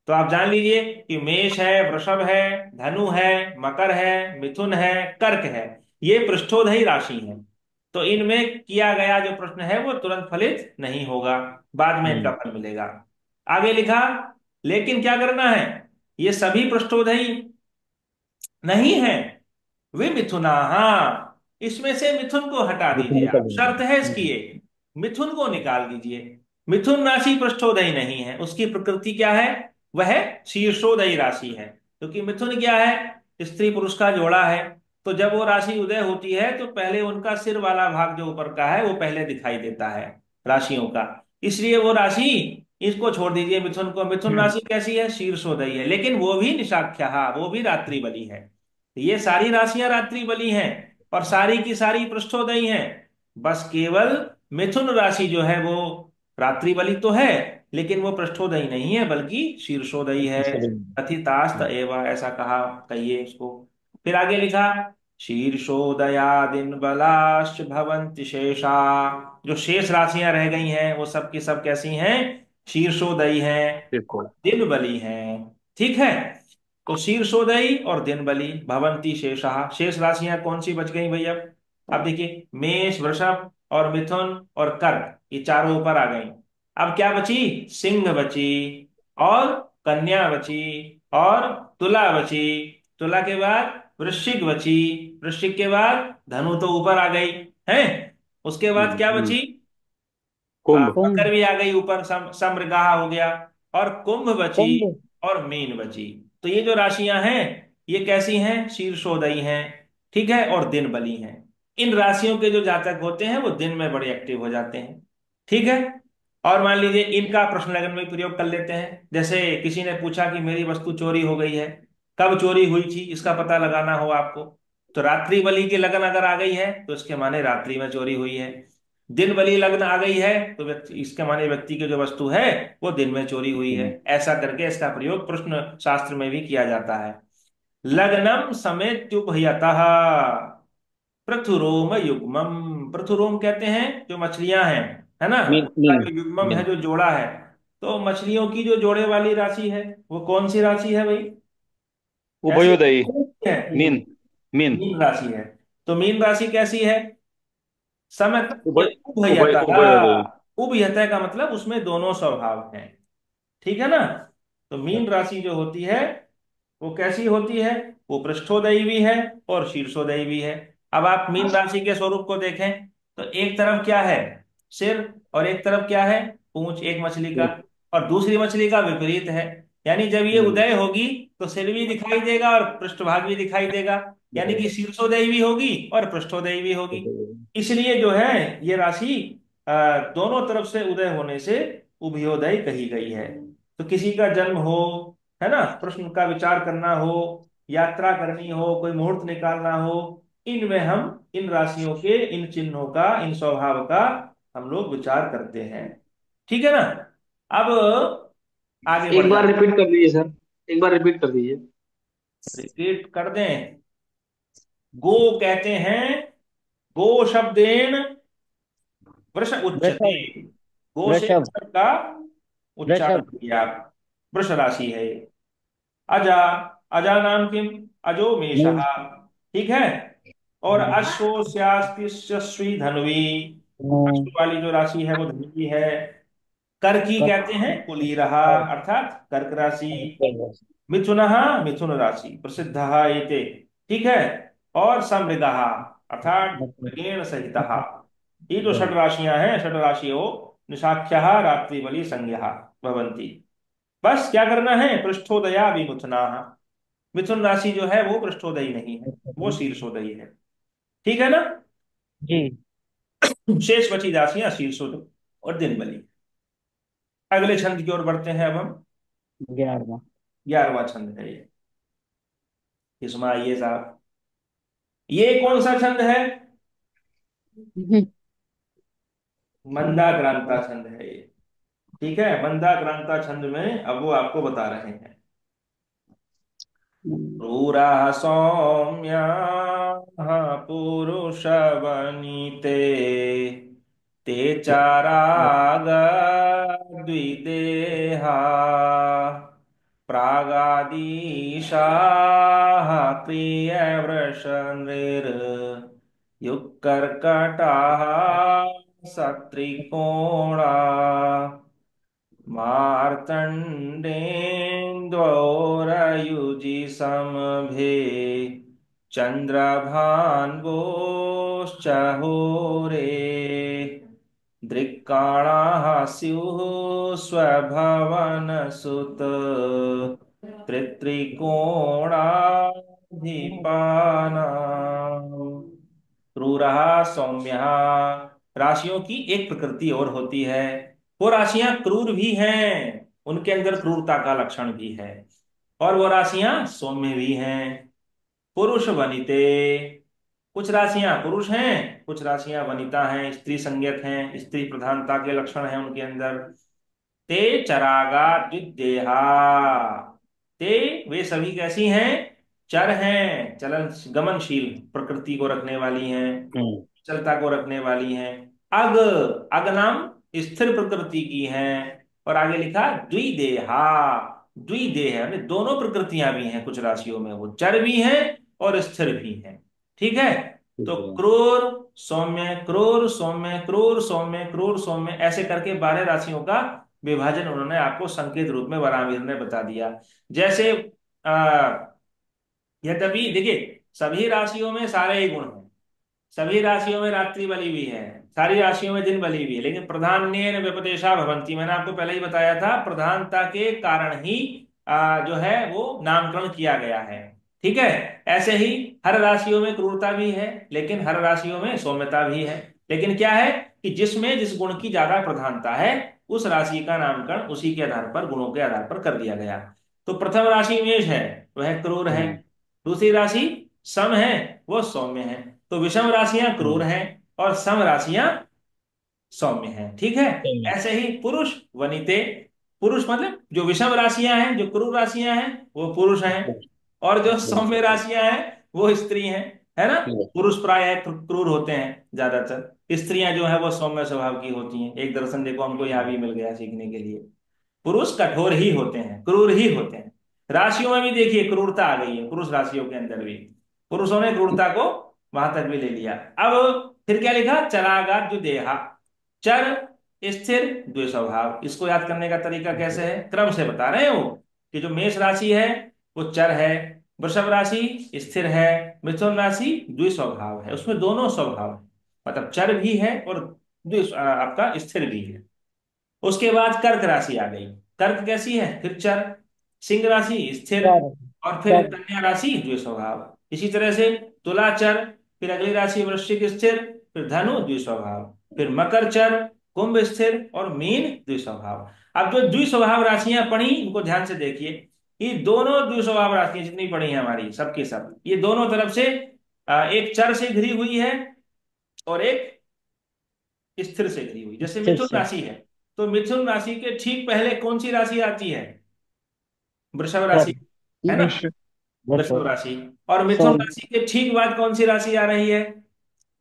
[SPEAKER 1] तो आप जान लीजिए कि मेष है, वृषभ है, धनु है, मकर है, मिथुन है, कर्क है, ये पृष्ठोदयी राशि है। तो इनमें किया गया जो प्रश्न है वो तुरंत फलित नहीं होगा, बाद में इनका फल मिलेगा। आगे लिखा, लेकिन क्या करना है? ये सभी पृष्ठोदयी नहीं है, वे मिथुना, हाँ, इसमें से मिथुन को हटा दीजिए आप, शर्त है इसकी ये, मिथुन को निकाल दीजिए। मिथुन राशि पृष्ठोदयी नहीं है, उसकी प्रकृति क्या है? वह शीर्षोदयी राशि है। क्योंकि मिथुन क्या है? स्त्री पुरुष का जोड़ा है। तो जब वो राशि उदय होती है तो पहले उनका सिर वाला भाग जो ऊपर का है वो पहले दिखाई देता है राशियों का। इसलिए वो राशि, इसको छोड़ दीजिए मिथुन को। मिथुन राशि कैसी है? शीर्षोदयी है, लेकिन वो भी निशाख्या, वो भी रात्रि बली है। ये सारी राशियां रात्रि बली हैं और सारी की सारी पृष्ठोदयी हैं। बस केवल मिथुन राशि जो है वो रात्रि बली तो है, लेकिन वो पृष्ठोदयी नहीं है बल्कि शीर्षोदयी है। कथितास्त एवं, ऐसा कहा, कहिए इसको। फिर आगे लिखा, शीर्षोदयादिन बलाश्च भवन्ति शेषा। जो शेष राशियां रह गई हैं वो सब की सब कैसी हैं? शीर्षोदयी हैं,
[SPEAKER 2] देखो।
[SPEAKER 1] दिन बली हैं। ठीक है, तो शीर्षोदयी और दिन बली भवंती शेषा। शेष राशियां कौन सी बच गई भैया? अब देखिए, मेष, वृषभ और मिथुन और कर्क, ये चारों ऊपर आ गई। अब क्या बची? सिंह बची, और कन्या बची, और तुला बची। तुला के बाद वृश्चिक बची, वृश्चिक के बाद धनु तो ऊपर आ गई है। उसके बाद क्या बची?
[SPEAKER 2] कुंभ।
[SPEAKER 1] मकर
[SPEAKER 3] कुंभ।
[SPEAKER 1] भी आ गई ऊपर, समृगहा हो गया। और कुंभ बची,
[SPEAKER 3] कुंभ।
[SPEAKER 1] और मीन बची। तो ये जो राशियां हैं ये कैसी हैं? शीर्षोदयी हैं, ठीक है, और दिन बली हैं। इन राशियों के जो जातक होते हैं वो दिन में बड़े एक्टिव हो जाते हैं। ठीक है, और मान लीजिए इनका प्रश्न लगन में प्रयोग कर लेते हैं। जैसे किसी ने पूछा कि मेरी वस्तु चोरी हो गई है, कब चोरी हुई थी इसका पता लगाना हो आपको, तो रात्रि बली की लगन अगर आ गई है तो इसके माने रात्रि में चोरी हुई है। दिन बली लग्न आ गई है तो व्यक्ति, इसके माने व्यक्ति की जो वस्तु है वो दिन में चोरी हुई है। ऐसा करके इसका प्रयोग प्रश्न शास्त्र में भी किया जाता है। लग्नम समेत्युभयतः पृथुरोम युग्मम। पृथुरोम कहते हैं जो मछलियां हैं, है ना,
[SPEAKER 2] मीन
[SPEAKER 1] का
[SPEAKER 2] मीन
[SPEAKER 1] जो युग्मम है,
[SPEAKER 2] मीन।
[SPEAKER 1] जो जोड़ा है। तो मछलियों की जो जोड़े वाली राशि है वो कौन सी राशि है भाई? ऐसी
[SPEAKER 2] उभयोदयी।
[SPEAKER 1] है,
[SPEAKER 2] मीन। मीन।
[SPEAKER 1] मीन राशि है। तो मीन राशि कैसी है? समय
[SPEAKER 2] उभय
[SPEAKER 1] उभयता।
[SPEAKER 2] उभयोदयी।
[SPEAKER 1] उभयता का मतलब उसमें दोनों स्वभाव हैं। ठीक है ना? तो मीन राशि जो होती है वो कैसी होती है? वो पृष्ठोदयी भी है और शीर्षोदयी भी है। अब आप मीन राशि के स्वरूप को देखें तो एक तरफ क्या है? सिर, और एक तरफ क्या है? पूंछ, एक मछली का। और दूसरी मछली का विपरीत है। यानी जब ये उदय होगी तो सिर भी दिखाई देगा और पृष्ठभाग भी दिखाई देगा। यानी कि शीर्षोदयी भी होगी और पृष्ठोदयी भी होगी। इसलिए जो है ये राशि दोनों तरफ से उदय होने से उभयोदय कही गई है। तो किसी का जन्म हो, है ना, प्रश्न का विचार करना हो, यात्रा करनी हो, कोई मुहूर्त निकालना हो, इनमें हम इन राशियों के, इन चिन्हों का, इन स्वभाव का हम लोग विचार करते हैं। ठीक है ना? अब आगे
[SPEAKER 5] एक
[SPEAKER 1] बढ़
[SPEAKER 5] बार
[SPEAKER 1] जाते,
[SPEAKER 5] रिपीट कर दीजिए सर, एक बार रिपीट कर दीजिए।
[SPEAKER 1] रिपीट कर दें। गो कहते हैं, गो शब्देन वृष उच्चते।
[SPEAKER 3] वृषभ।
[SPEAKER 1] गो से
[SPEAKER 3] वृषभ।
[SPEAKER 1] वृषभ का उच्चारण
[SPEAKER 3] वृषभ।
[SPEAKER 1] किया। वृष राशि है ये। अजा, अजा नाम किम? अजो मेषः।
[SPEAKER 3] मेष।
[SPEAKER 1] ठीक है, और अश्वस्यास्तिश्री धन्वी। अश्व वाली जो राशि है वो धन्वी है। कर की कहते हैं कुलीरहा, अर्थात कर्क राशि। मिथुन, मिथुन राशि प्रसिद्ध एते। ठीक है, और समृद्ध अर्थात मृगेण सहित। ये जो षड राशियां हैं, षड राशियों निशाख्या रात्रि बलि संज्ञा भवंती। बस क्या करना है? पृष्ठोदया विमुथना। मिथुन राशि जो है वो पृष्ठोदयी नहीं है, वो शीर्षोदयी है। ठीक है ना?
[SPEAKER 3] जी।
[SPEAKER 1] शेष बची राशियां शीर्षोदय और दिन बली। अगले छंद की ओर बढ़ते हैं अब हम।
[SPEAKER 3] 11वां।
[SPEAKER 1] 11वां छंद है ये। इसमें आइए साहब, ये कौन सा छंद है? मंदाक्रांता छंद है ये। ठीक है, मंदाक्रांता छंद में अब वो आपको बता रहे हैं। क्रूरः सौम्याः पुरुषवनिते, ते चारागद्विदेहा, प्रागादीशाः क्रियवृषनिर्युक्कर्कटाः सत्रिकोणा, मार्तण्डेन्द्वौरयुजि समभे, चन्द्रभान्वोश्च होरे, दृक्काणाः स्युः स्वभवनसुत, त्रित्रिकोणाधिपानाम्। क्रूरः सौम्यः, राशियों की एक प्रकृति और होती है। वो राशियां क्रूर भी हैं, उनके अंदर क्रूरता का लक्षण भी है। और वो राशियां सौम्य भी हैं। पुरुष वनिते, कुछ राशियां पुरुष हैं, कुछ राशियां वनिता हैं, स्त्री संज्ञक हैं, स्त्री प्रधानता के लक्षण हैं उनके अंदर। ते चरागा द्विदेहा, ते वे सभी कैसी हैं? चर हैं, चलन गमनशील प्रकृति को रखने वाली हैं,
[SPEAKER 2] हम्म।
[SPEAKER 1] चलता को रखने वाली हैं। अग, अग नाम स्थिर प्रकृति की हैं। और आगे लिखा द्विदेहा, द्विदेह यानी दोनों प्रकृतियां भी हैं, कुछ राशियों में वो चर भी हैं और स्थिर भी हैं। ठीक है।
[SPEAKER 2] ठीक
[SPEAKER 1] तो
[SPEAKER 2] है।
[SPEAKER 1] क्रूर, सौम्य, क्रूर, सौम्य, क्रूर, सौम्य, क्रूर, सौम्य, ऐसे करके 12 राशियों का विभाजन उन्होंने आपको संकेत रूप में वराहमिहिर ने बता दिया। जैसे आ, यद्यपि देखिए सभी राशियों में सारे ही गुण हैं, सभी राशियों में रात्रि बली भी है, सारी राशियों में दिन बली भी है, लेकिन प्रधान्येन व्यपदेशा भवन्ति, मैंने आपको पहले ही बताया था, प्रधानता के कारण ही जो है वो नामकरण किया गया है। ठीक है। ऐसे ही हर राशियों में क्रूरता भी है, लेकिन हर राशियों में सौम्यता भी है। लेकिन क्या है कि जिसमें जिस गुण की ज्यादा प्रधानता है उस राशि का नामकरण उसी के आधार पर, गुणों के आधार पर कर दिया गया। तो प्रथम राशि मेष है, वह क्रूर है।
[SPEAKER 2] हम्म।
[SPEAKER 1] दूसरी राशि सम है, वो सौम्य है। तो विषम राशियां क्रूर
[SPEAKER 2] हम्म।
[SPEAKER 1] हैं और सम राशियां सौम्य हैं। ठीक है।
[SPEAKER 3] सही है।
[SPEAKER 1] ऐसे ही पुरुष वनिते, पुरुष मतलब जो विषम राशियां हैं, जो क्रूर राशियां हैं वो पुरुष हैं, और जो
[SPEAKER 2] अच्छा,
[SPEAKER 1] सौम्य
[SPEAKER 2] अच्छा।
[SPEAKER 1] राशियां हैं वो स्त्री हैं। है ना।
[SPEAKER 2] ठीक है।
[SPEAKER 1] पुरुष प्राय क्रूर होते हैं ज्यादातर, स्त्रियां जो है वो सौम्य स्वभाव की होती हैं। एक दर्शन देखो हमको यहाँ भी मिल गया सीखने के लिए। पुरुष कठोर ही होते हैं, क्रूर ही होते हैं। राशियों में भी देखिए क्रूरता आ गई है, पुरुष राशियों के अंदर भी पुरुषों ने क्रूरता को वहां तक भी ले लिया। अब फिर क्या लिखा, चरागार जो देहा, चर, स्थिर, द्वे स्वभाव। इसको याद करने का तरीका कैसे है, क्रम से बता रहे हैं वो, कि जो मेष राशि है वो चर है, वृषभ राशि स्थिर है, मिथुन राशि द्वि स्वभाव है, उसमें दोनों स्वभाव है, मतलब चर भी है और आपका स्थिर भी है। उसके बाद कर्क राशि आ गई। कर्क कैसी है, फिर चर, सिंह राशि स्थिर,
[SPEAKER 3] चर,
[SPEAKER 1] और फिर
[SPEAKER 3] चर।
[SPEAKER 1] कन्या राशि द्वि स्वभाव। इसी तरह से तुला चर, फिर अगली राशि वृश्चिक स्थिर, फिर धनु द्वि स्वभाव, फिर मकर चर, कुंभ स्थिर और मीन द्वि स्वभाव। अब जो द्वि स्वभाव राशियां पढ़ी इनको ध्यान से देखिए। ये दोनों द्वि स्वभाव राशियां जितनी पढ़ी हैं हमारी सबकी सब, ये दोनों तरफ से एक चर से घिरी हुई है और एक स्थिर से घिरी हुई। जैसे
[SPEAKER 3] फिर
[SPEAKER 1] मिथुन
[SPEAKER 3] से।
[SPEAKER 1] राशि है, तो मिथुन राशि के ठीक पहले कौन सी राशि आती है, वृषभ राशि,
[SPEAKER 3] चर।
[SPEAKER 1] है ना,
[SPEAKER 4] वृष
[SPEAKER 1] वृषभ
[SPEAKER 3] वृषभ।
[SPEAKER 1] राशि। और मिथुन
[SPEAKER 3] सोम।
[SPEAKER 1] राशि के ठीक बाद कौन सी राशि आ रही है,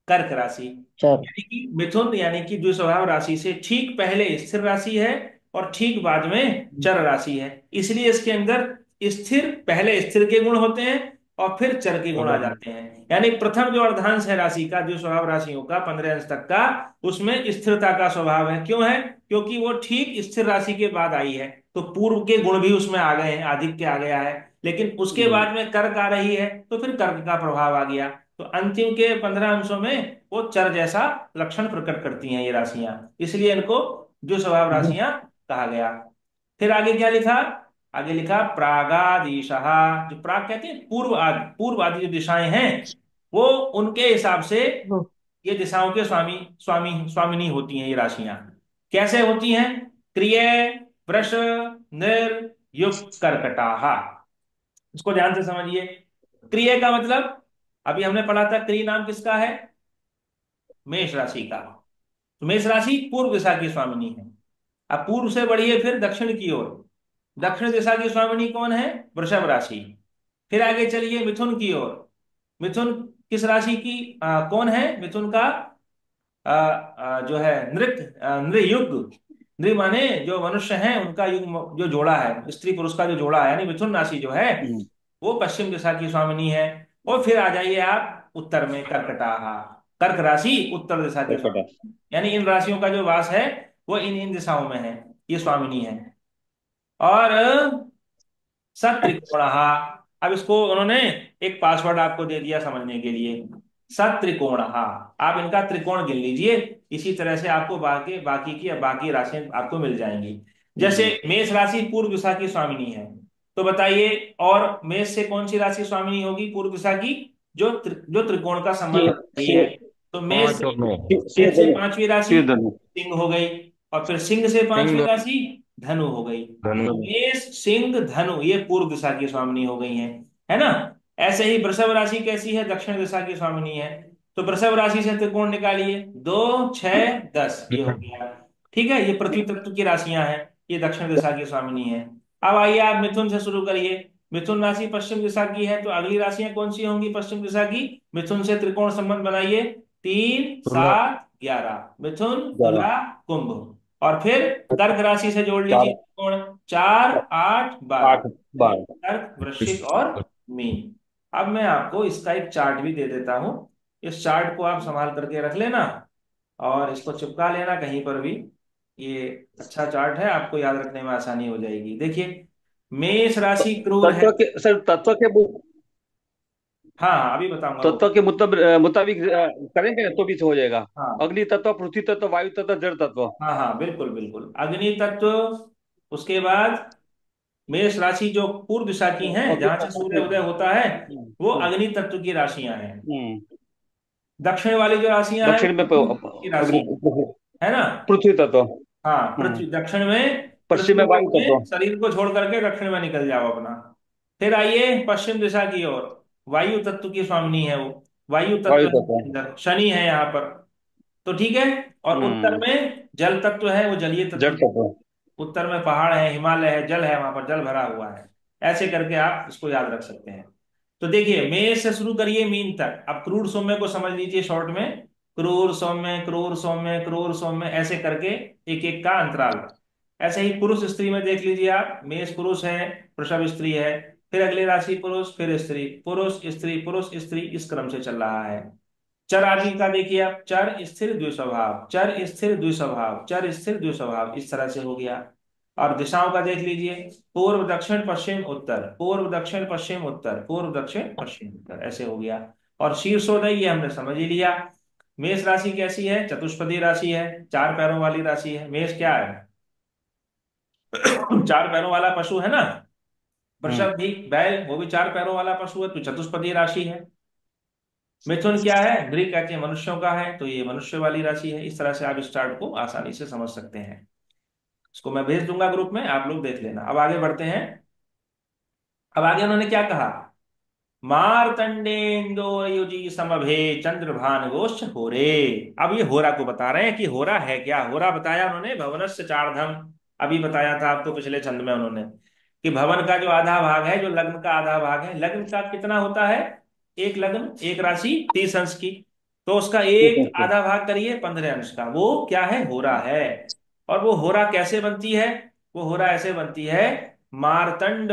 [SPEAKER 1] कर्क राशि।
[SPEAKER 3] चर।
[SPEAKER 1] यानी कि मिथुन यानी कि द्विस्वभाव राशि से ठीक पहले स्थिर राशि है और ठीक बाद में चर राशि है। इसलिए इसके अंदर स्थिर, पहले स्थिर के गुण होते हैं और फिर चर के गुण आ जाते हैं। यानी प्रथम जो अर्धांश है राशि का, जो स्वभाव राशियों का 15 अंश तक का, उसमें स्थिरता का स्वभाव है। क्यों है, क्योंकि वो ठीक स्थिर राशि के बाद आई है, तो पूर्व के गुण भी उसमें आ गए हैं, आधिक्य आ गया है। लेकिन उसके बाद में कर्क आ रही है तो फिर कर्क का प्रभाव आ गया। तो अंतिम के 15 अंशों में वो चर जैसा लक्षण प्रकट करती हैं ये राशियां, इसलिए इनको जो स्वभाव राशियां कहा गया। फिर आगे क्या लिखा, आगे लिखा प्रागादिशः, जो प्राग कहते हैं पूर्व आदि, पूर्व आदि जो दिशाएं हैं वो उनके हिसाब से ये दिशाओं के स्वामी, स्वामिनी होती हैं ये राशियां। कैसे होती हैं, क्रिय, वृष, निर, युक्त, कर्कटाहा। इसको ध्यान से समझिए। क्रिय का मतलब अभी हमने पढ़ा था, क्रिय नाम किसका है, मेष राशि का। तो मेष राशि पूर्व दिशा की स्वामिनी है। अब पूर्व से बढ़िए फिर दक्षिण की ओर, दक्षिण दिशा की स्वामिनी कौन है, वृषभ राशि। फिर आगे चलिए मिथुन की ओर, मिथुन किस राशि की कौन है, मिथुन का जो है नृयुग, नृ माने जो मनुष्य हैं उनका युग, जो जोड़ा है, स्त्री पुरुष का जो जोड़ा है, यानी मिथुन राशि जो है वो पश्चिम दिशा की स्वामिनी है। और फिर आ जाइए आप उत्तर में, कर्कटाहा, कर्क राशि उत्तर दिशा की स्वामिनी, यानी इन राशियों का जो वास है वो इन इन दिशाओं में है, ये स्वामिनी है। और सत्रिकोण, अब इसको उन्होंने एक पासवर्ड आपको दे दिया समझने के लिए, सत्रिकोण, आप इनका त्रिकोण गिन लीजिए। इसी तरह से आपको बाकी बाकी की बाकी राशियां आपको मिल जाएंगी। जैसे मेष राशि पूर्व दिशा की स्वामिनी है, तो बताइए और मेष से कौन सी राशि स्वामिनी होगी पूर्व दिशा की, जो त्रिकोण का संबंध
[SPEAKER 3] सिंह।
[SPEAKER 1] रखती है।
[SPEAKER 3] सिंह।
[SPEAKER 1] तो मेष
[SPEAKER 2] पांच
[SPEAKER 1] से,
[SPEAKER 2] और नौ।
[SPEAKER 1] मेष से पांचवी राशि
[SPEAKER 2] सिर धनु।
[SPEAKER 1] सिंह हो गई, और फिर सिंह से पांचवी
[SPEAKER 2] सिंह
[SPEAKER 1] राशि धनु हो गई। तो
[SPEAKER 2] धनु।
[SPEAKER 1] मेष, सिंह, धनु ये पूर्व दिशा की स्वामिनी हो गई हैं, है ना। ऐसे ही वृषभ राशि कैसी है, दक्षिण दिशा की स्वामिनी है। तो वृषभ राशि से त्रिकोण निकालिए, 2, 6, 10 ये हो गया। ठीक है, ये पृथ्वी तत्व की राशियां हैं, ये दक्षिण दिशा की स्वामिनी है। अब आइए आप मिथुन से शुरू करिए। मिथुन राशि पश्चिम दिशा की है, तो अगली राशियां कौन सी होंगी पश्चिम दिशा की? मिथुन से त्रिकोण संबंध बनाइए, 3 7 11, मिथुन
[SPEAKER 2] ग्यारह,
[SPEAKER 1] तुला कुंभ। और फिर कर्क राशि से जोड़ लीजिए
[SPEAKER 2] चार,
[SPEAKER 1] त्रिकोण, 4 8 12,
[SPEAKER 2] 8 12।
[SPEAKER 1] कर्क वृश्चिक और मीन। अब मैं आपको इसका एक चार्ट भी दे देता हूं, इस चार्ट को आप संभाल करके रख लेना और इसको चिपका लेना कहीं पर भी। ये अच्छा चार्ट है, आपको याद रखने में आसानी हो जाएगी। देखिए, मेष राशि क्रूर है।
[SPEAKER 2] तत्व के सर,
[SPEAKER 1] हाँ हाँ, अभी बताऊंगा वो।
[SPEAKER 2] तत्व के मुताबिक करेंगे तो भी हो जाएगा।
[SPEAKER 1] हाँ
[SPEAKER 2] अग्नि तत्व, पृथ्वी तत्व, वायु तत्व, जड़ तत्व।
[SPEAKER 1] हाँ हाँ, बिल्कुल बिल्कुल, अग्नि तत्व। उसके बाद मेष राशि जो पूर्व दिशा की हैं,
[SPEAKER 2] अग्नि
[SPEAKER 1] जहां से
[SPEAKER 2] तत्व
[SPEAKER 1] सूर्य उदय होता है, वो
[SPEAKER 2] हम्म,
[SPEAKER 1] अग्नि तत्व की राशियां हैं।
[SPEAKER 2] हम्म।
[SPEAKER 1] दक्षिण वाली जो राशियां हैं,
[SPEAKER 2] दक्षिण में
[SPEAKER 1] वो की राशि
[SPEAKER 2] अग्नि,
[SPEAKER 1] है ना।
[SPEAKER 2] पृथ्वी तत्व।
[SPEAKER 1] हाँ,
[SPEAKER 2] हम्म।
[SPEAKER 1] पृथ्वी दक्षिण में,
[SPEAKER 2] पश्चिम
[SPEAKER 1] पृथ्वी
[SPEAKER 2] में
[SPEAKER 1] को
[SPEAKER 2] वायु
[SPEAKER 1] अपने
[SPEAKER 2] तत्व।
[SPEAKER 1] शरीर को छोड़ करके दक्षिण में निकल जाओ अपना। फिर आइए पश्चिम दिशा की ओर, वायु तत्व की स्वामिनी है वो, वायु तत्व
[SPEAKER 2] वायु
[SPEAKER 1] है
[SPEAKER 2] तत्व।
[SPEAKER 1] अंदर, शनि है यहाँ पर। तो ठीक है। और उत्तर
[SPEAKER 2] हम्म।
[SPEAKER 1] में जल तत्व है, वो जलीय
[SPEAKER 2] जड़
[SPEAKER 1] तत्व।
[SPEAKER 2] तत्व।
[SPEAKER 1] उत्तर में पहाड़ है, हिमालय है, जल है, वहां पर जल भरा हुआ है। ऐसे करके आप इसको याद रख सकते हैं। तो देखिए, मेष से शुरू करिए मीन तक। अब क्रूर सौम्य को समझ लीजिए शॉर्ट में, क्रूर सौम्य क्रूर सौम्य क्रूर सौम्य, ऐसे करके एक एक का अंतराल। ऐसे ही पुरुष स्त्री में देख लीजिए आप, मेष पुरुष है, वृषभ स्त्री है, फिर अगली राशि पुरुष, फिर स्त्री, पुरुष स्त्री पुरुष स्त्री, इस क्रम से चल रहा है। चर आदि का देखिए आप, चर स्थिर द्विस्वभाव, चर स्थिर द्विस्वभाव, चर स्थिर द्विस्वभाव, इस तरह से हो गया। और दिशाओं का देख लीजिए, पूर्व दक्षिण पश्चिम उत्तर, पूर्व दक्षिण पश्चिम उत्तर, पूर्व दक्षिण पश्चिम उत्तर, ऐसे हो गया। और शीर्षोदय ये हमने समझ ही लिया। मेष राशि कैसी है? चतुष्पदी राशि है, 4 पैरों वाली राशि है। मेष क्या है? 4 पैरों वाला पशु है ना।
[SPEAKER 2] हम्म।
[SPEAKER 1] वृषभ भी, बैल, वो भी 4 पैरों वाला पशु है, तो चतुष्पदी राशि है। मिथुन क्या है? ग्रीक कहते हैं मनुष्यों का है, तो ये मनुष्य वाली राशि है। इस तरह से आप इस चार्ट को आसानी से समझ सकते हैं। इसको मैं भेज दूंगा ग्रुप में, आप लोग देख लेना। अब आगे बढ़ते हैं। अब आगे उन्होंने क्या कहा? मार्तंडेन्दुर्युजी समभे चंद्रभान गोश्च होरे। अब ये होरा को बता रहे हैं कि होरा है क्या। होरा बताया उन्होंने, भवनस्य चार्धम। अभी बताया था आपको पिछले छंद में उन्होंने, कि भवन का जो आधा भाग है, जो लग्न का आधा भाग है, लग्न का कितना होता है? एक लग्न, एक राशि, 30 अंश की। तो उसका
[SPEAKER 2] ठीक
[SPEAKER 1] एक
[SPEAKER 2] है।
[SPEAKER 1] आधा भाग करिए 15 अंश का, वो क्या है? होरा है। और वो होरा कैसे बनती है? वो होरा ऐसे बनती है, मार्तंड,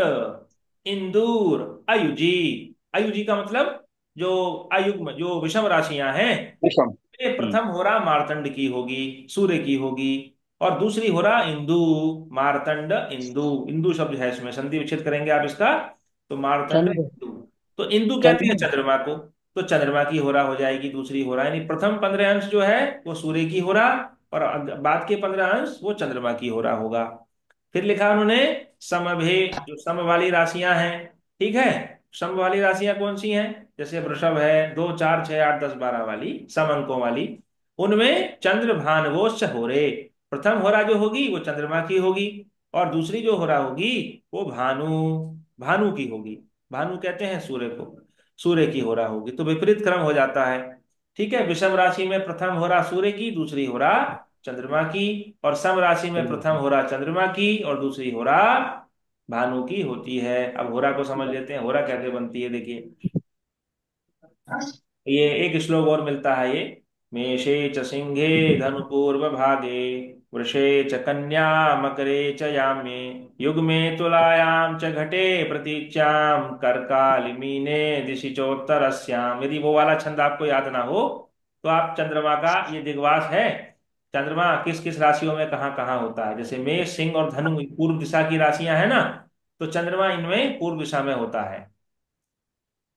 [SPEAKER 1] इंदूर, अयुजी। अयुजी का मतलब जो अयुग्म, जो विषम राशियां हैं,
[SPEAKER 2] विषम।
[SPEAKER 1] ये प्रथम होरा मार्तंड की होगी, सूर्य की होगी। और दूसरी होरा इंदु, मार्तंड इंदु। इंदु शब्द है इसमें, संधि विच्छेद करेंगे आप इसका, तो मार्तंड
[SPEAKER 3] चंद्र।
[SPEAKER 1] इंदु। तो इंदु कहते हैं
[SPEAKER 3] चंद्र।
[SPEAKER 1] चंद्रमा को। तो चंद्रमा की होरा हो जाएगी दूसरी होरा, यानी प्रथम 15 अंश जो है वो सूर्य की होरा, और बाद के 15 अंश वो चंद्रमा की होरा होगा। फिर लिखा उन्होंने, समभे, जो सम वाली राशियां हैं, ठीक है। सम वाली राशियां कौन सी हैं? जैसे वृषभ है, 2 4 6 8 10 12 वाली सम अंकों वाली, उनमें चंद्र भानवोश्च होरे। प्रथम होरा जो होगी वो चंद्रमा की होगी, और दूसरी जो होरा होगी वो भानु, भानु की होगी। भानु कहते हैं सूर्य को, सूर्य की होरा होगी। तो विपरीत क्रम हो जाता है। ठीक है, विषम राशि में प्रथम होरा सूर्य की, दूसरी होरा चंद्रमा की। और सम राशि में प्रथम होरा चंद्रमा की और दूसरी होरा भानु की होती है। अब होरा को समझ लेते हैं, होरा कैसे बनती है, देखिए। ये एक श्लोक और मिलता है ये, मेषे च सिंहे धनुपूर्व भागे, वृषे च कन्या मकरे च याम्ये, युग्मे तुलायां च घटे प्रतीच्यां, कर्कालिमीने दिशि चोत्तरस्याम। यदि वो वाला छंद आपको याद ना हो, तो आप चंद्रमा का ये दिग्वास है, चंद्रमा किस किस राशियों में कहाँ कहाँ होता है। जैसे मेष, सिंह और धनु पूर्व दिशा की राशियां है ना, तो चंद्रमा इनमें पूर्व दिशा में होता है।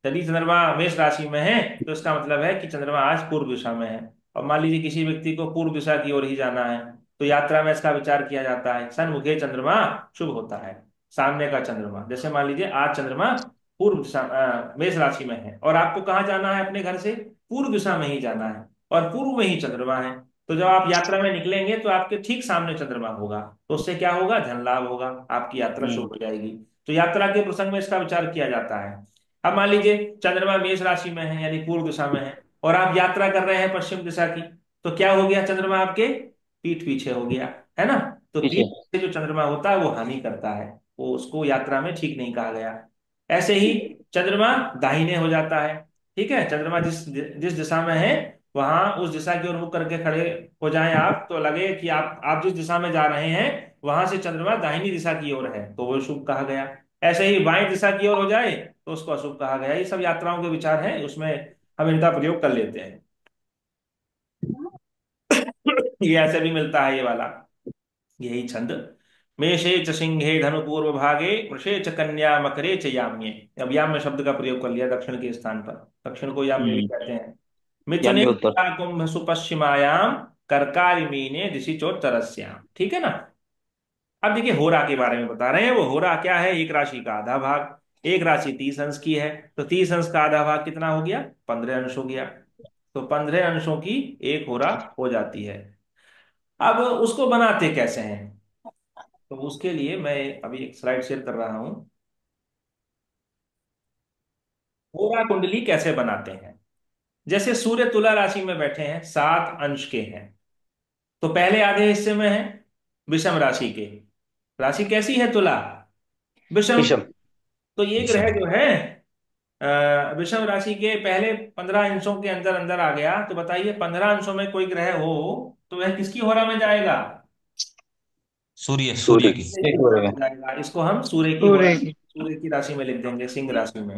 [SPEAKER 1] यदि चंद्रमा मेष राशि में है, तो इसका मतलब है कि चंद्रमा आज पूर्व दिशा में है। और मान लीजिए किसी व्यक्ति को पूर्व दिशा की ओर ही जाना है, तो यात्रा में इसका विचार किया जाता है, सन्मुखे चंद्रमा शुभ होता है। सामने का चंद्रमा, जैसे मान लीजिए आज चंद्रमा पूर्व दिशा, मेष राशि में है, और आपको कहाँ जाना है? अपने घर से पूर्व दिशा में ही जाना है, और पूर्व में ही चंद्रमा है। तो जब आप यात्रा में निकलेंगे, तो आपके ठीक सामने चंद्रमा होगा, तो उससे क्या होगा? धन लाभ होगा, आपकी यात्रा शुभ हो जाएगी। तो यात्रा के प्रसंग में इसका विचार किया जाता है। अब मान लीजिए चंद्रमा मेष राशि में है, यानी पूर्व दिशा में है, और आप यात्रा कर रहे हैं पश्चिम दिशा की, तो क्या हो गया? चंद्रमा आपके पीठ पीछे हो गया, है ना। तो
[SPEAKER 2] पीछे।
[SPEAKER 1] पीठ से जो चंद्रमा होता है वो हानि करता है, वो उसको यात्रा में ठीक नहीं कहा गया। ऐसे ही चंद्रमा दाहिने हो जाता है। ठीक है, चंद्रमा जिस जिस दिशा में है वहां उस दिशा की ओर मुख करके खड़े हो जाएं आप, तो लगे कि आप जिस दिशा में जा रहे हैं वहां से चंद्रमा दाहिनी दिशा की ओर है, तो वो शुभ कहा गया। ऐसे ही बाईं दिशा की ओर हो जाए तो उसको अशुभ कहा गया। ये सब यात्राओं के विचार हैं, उसमें हम इनका प्रयोग कर लेते हैं। ये ऐसे भी मिलता है ये वाला, यही छंद। मेषे च सिंहे धनु पूर्व भागे, वृषे च कन्या मकरे च याम्ये। अब याम्य शब्द का प्रयोग कर लिया दक्षिण के स्थान पर, दक्षिण को याम्य भी कहते हैं। मिथुने
[SPEAKER 2] याम्य उत्तर।
[SPEAKER 1] तुला कुंभ सुपश्चिमायाम, कर्कारी मीने दिशि चोत्तरस्याम। ठीक है ना। अब देखिए होरा के बारे में बता रहे हैं। वो होरा क्या है? एक राशि का आधा भाग। एक राशि 30 अंश की है, तो 30 अंश का आधा भाग कितना हो गया? 15 अंश हो गया। तो 15 अंशों की एक होरा हो जाती है। अब उसको बनाते कैसे हैं, तो उसके लिए मैं अभी एक स्लाइड शेयर कर रहा हूं। होरा कुंडली कैसे बनाते हैं? जैसे सूर्य तुला राशि में बैठे हैं, 7 अंश के हैं, तो पहले आधे हिस्से में है विषम राशि के। राशि कैसी है? तुला, विषम।
[SPEAKER 2] विषम।
[SPEAKER 1] तो ये ग्रह जो है विषम राशि के पहले 15 अंशों के अंदर अंदर आ गया, तो बताइए 15 अंशों में कोई ग्रह हो तो वह किसकी होरा में जाएगा?
[SPEAKER 6] सूर्य
[SPEAKER 2] सूर्य
[SPEAKER 6] सूर्य की।
[SPEAKER 1] सूर्य की
[SPEAKER 2] एक
[SPEAKER 1] होरा
[SPEAKER 2] होरे में।
[SPEAKER 1] में जाएगा। इसको हम सूर्य की होरा,
[SPEAKER 4] सूर्य की।
[SPEAKER 1] सूर्य की राशि में लिख देंगे, सिंह राशि में।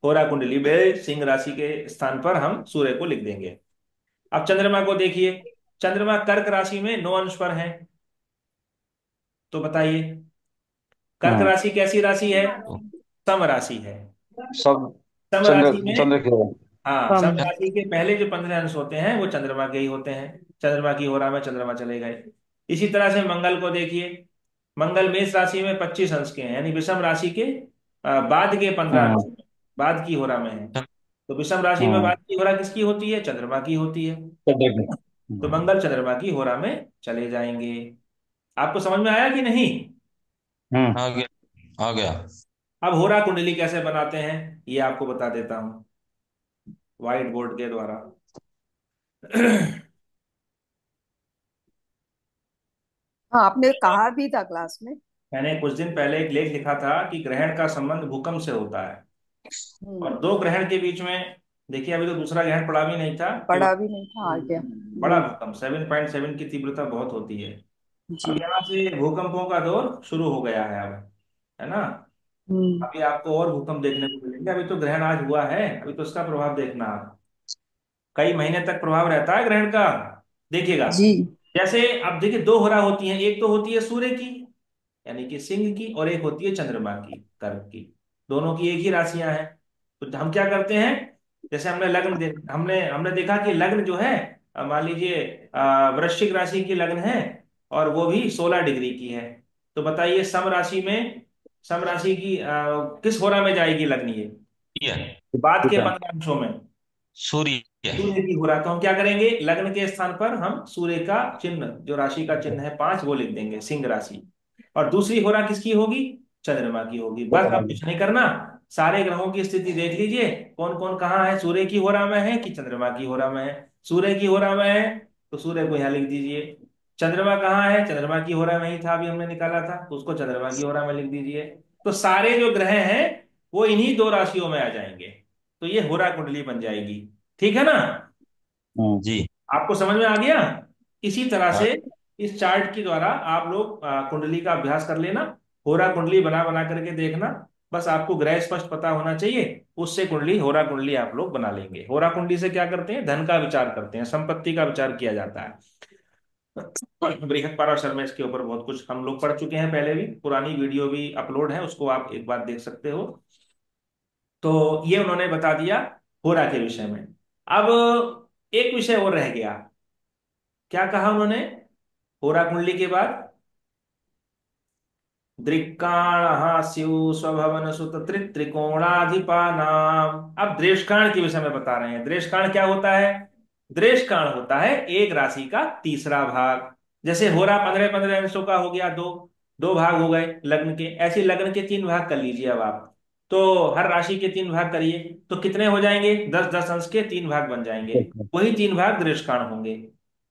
[SPEAKER 1] होरा कुंडली में सिंह राशि के स्थान पर हम सूर्य को लिख देंगे। अब चंद्रमा को देखिए, चंद्रमा कर्क राशि में 9 अंश पर है, तो बताइए कर्क
[SPEAKER 2] हाँ।
[SPEAKER 1] राशि कैसी राशि है?
[SPEAKER 6] तो
[SPEAKER 1] सम राशि है।
[SPEAKER 2] सब
[SPEAKER 1] सम
[SPEAKER 2] चंद्र
[SPEAKER 1] राशि में,
[SPEAKER 2] चंद्र की होरे।
[SPEAKER 1] हाँ, सम
[SPEAKER 4] कम।
[SPEAKER 1] राशि के पहले जो 15 अंश होते हैं वो चंद्रमा के ही होते हैं। चंद्रमा की होरा में चंद्रमा चले गए। इसी तरह से मंगल को देखिए, मंगल मेष राशि में 25 अंश के हैं, यानी विषम राशि के बाद के 15
[SPEAKER 2] हाँ।
[SPEAKER 1] अंश में, बाद की होरा में है। तो विषम राशि में
[SPEAKER 2] हाँ।
[SPEAKER 1] बाद की होरा किसकी होती है? चंद्रमा की होती है।
[SPEAKER 2] चंद्र की।
[SPEAKER 1] तो
[SPEAKER 2] हाँ।
[SPEAKER 1] मंगल चंद्रमा की होरा में चले जाएंगे। आपको समझ में आया कि नहीं?
[SPEAKER 2] हम्म।
[SPEAKER 6] आ गया आ गया।
[SPEAKER 1] अब होरा कुंडली कैसे बनाते हैं ये आपको बता देता हूं व्हाइट बोर्ड के द्वारा।
[SPEAKER 7] हाँ, आपने कहा भी था क्लास में।
[SPEAKER 1] मैंने कुछ दिन पहले एक लेख लिखा था कि ग्रहण का संबंध भूकंप से होता है, और
[SPEAKER 7] हम्म।
[SPEAKER 1] दो ग्रहण के बीच में, देखिए अभी तो दूसरा ग्रहण पड़ा भी नहीं था कि
[SPEAKER 7] पढ़ा भी नहीं था, आ गया।
[SPEAKER 1] बड़ा भूकंप 7.7 की तीव्रता बहुत होती है। अब
[SPEAKER 7] जी।
[SPEAKER 1] यहाँ से भूकंपों का दौर शुरू हो गया है अब, है ना।
[SPEAKER 7] हम्म।
[SPEAKER 1] अभी आपको और भूकंप देखने को मिलेंगे। अभी तो ग्रहण आज हुआ है, अभी तो उसका प्रभाव देखना आप, कई महीने तक प्रभाव रहता है ग्रहण का, देखिएगा।
[SPEAKER 7] जी।
[SPEAKER 1] जैसे अब देखिए दो होरा होती हैं, एक तो होती है सूर्य की यानी कि सिंह की, और एक होती है चंद्रमा की, कर्क की। दोनों की एक ही राशियां हैं। तो हम क्या करते हैं, जैसे हमने हमने देखा कि लग्न जो है, मान लीजिए वृश्चिक राशि की लग्न है, और वो भी 16 डिग्री की है। तो बताइए सम राशि में, सम राशि की किस होरा में जाएगी लग्न ये?
[SPEAKER 6] सूर्य
[SPEAKER 1] बाद के
[SPEAKER 2] विषम।
[SPEAKER 1] 15 अंशों में
[SPEAKER 6] सूर्य।
[SPEAKER 1] सूर्य की होरा। तो हम क्या करेंगे, लग्न के स्थान पर हम सूर्य का चिन्ह, जो राशि का चिन्ह है 5, वो लिख देंगे, सिंह राशि। और दूसरी होरा किसकी होगी? चंद्रमा की होगी। बस अब कुछ नहीं करना, सारे ग्रहों की स्थिति देख लीजिए, कौन कौन कहाँ है, सूर्य की होरा में है कि चंद्रमा की होरा में है। सूर्य की होरा में है तो सूर्य को यहाँ लिख दीजिए। चंद्रमा कहाँ है? चंद्रमा की होरा में ही था, अभी हमने निकाला था, तो उसको चंद्रमा की होरा में लिख दीजिए। तो सारे जो ग्रह हैं वो इन्हीं दो राशियों में आ जाएंगे, तो ये होरा कुंडली बन जाएगी। ठीक है ना।
[SPEAKER 6] जी।
[SPEAKER 1] आपको समझ में आ गया? इसी तरह
[SPEAKER 6] आ,
[SPEAKER 1] से इस चार्ट के द्वारा आप लोग कुंडली का अभ्यास कर लेना, होरा कुंडली बना बना करके देखना। बस आपको ग्रह स्पष्ट पता होना चाहिए, उससे कुंडली, होरा कुंडली आप लोग बना लेंगे। होरा कुंडली से क्या करते हैं? धन का विचार करते हैं, संपत्ति का विचार किया जाता है। बृहस्पति में इसके ऊपर बहुत कुछ हम लोग पढ़ चुके हैं पहले भी, पुरानी वीडियो भी अपलोड है, उसको आप एक बार देख सकते हो। तो ये उन्होंने बता दिया होरा के विषय में। अब एक विषय और रह गया। क्या कहा उन्होंने होरा कुंडली के बाद? दृक्काण स्यु स्वभवन सुत त्रिकोणाधिपा नाम। अब दृष्काण के विषय में बता रहे हैं। दृष्काण क्या होता है? दृष्काण होता है एक राशि का तीसरा भाग। जैसे होरा 15-15 अंशों का हो गया, दो दो भाग हो गए लग्न के, ऐसे लग्न के 3 भाग कर लीजिए अब आप। तो हर राशि के 3 भाग करिए, तो कितने हो जाएंगे? 10-10 अंश के 3 भाग बन जाएंगे। वही 3 भाग दृष्काण होंगे।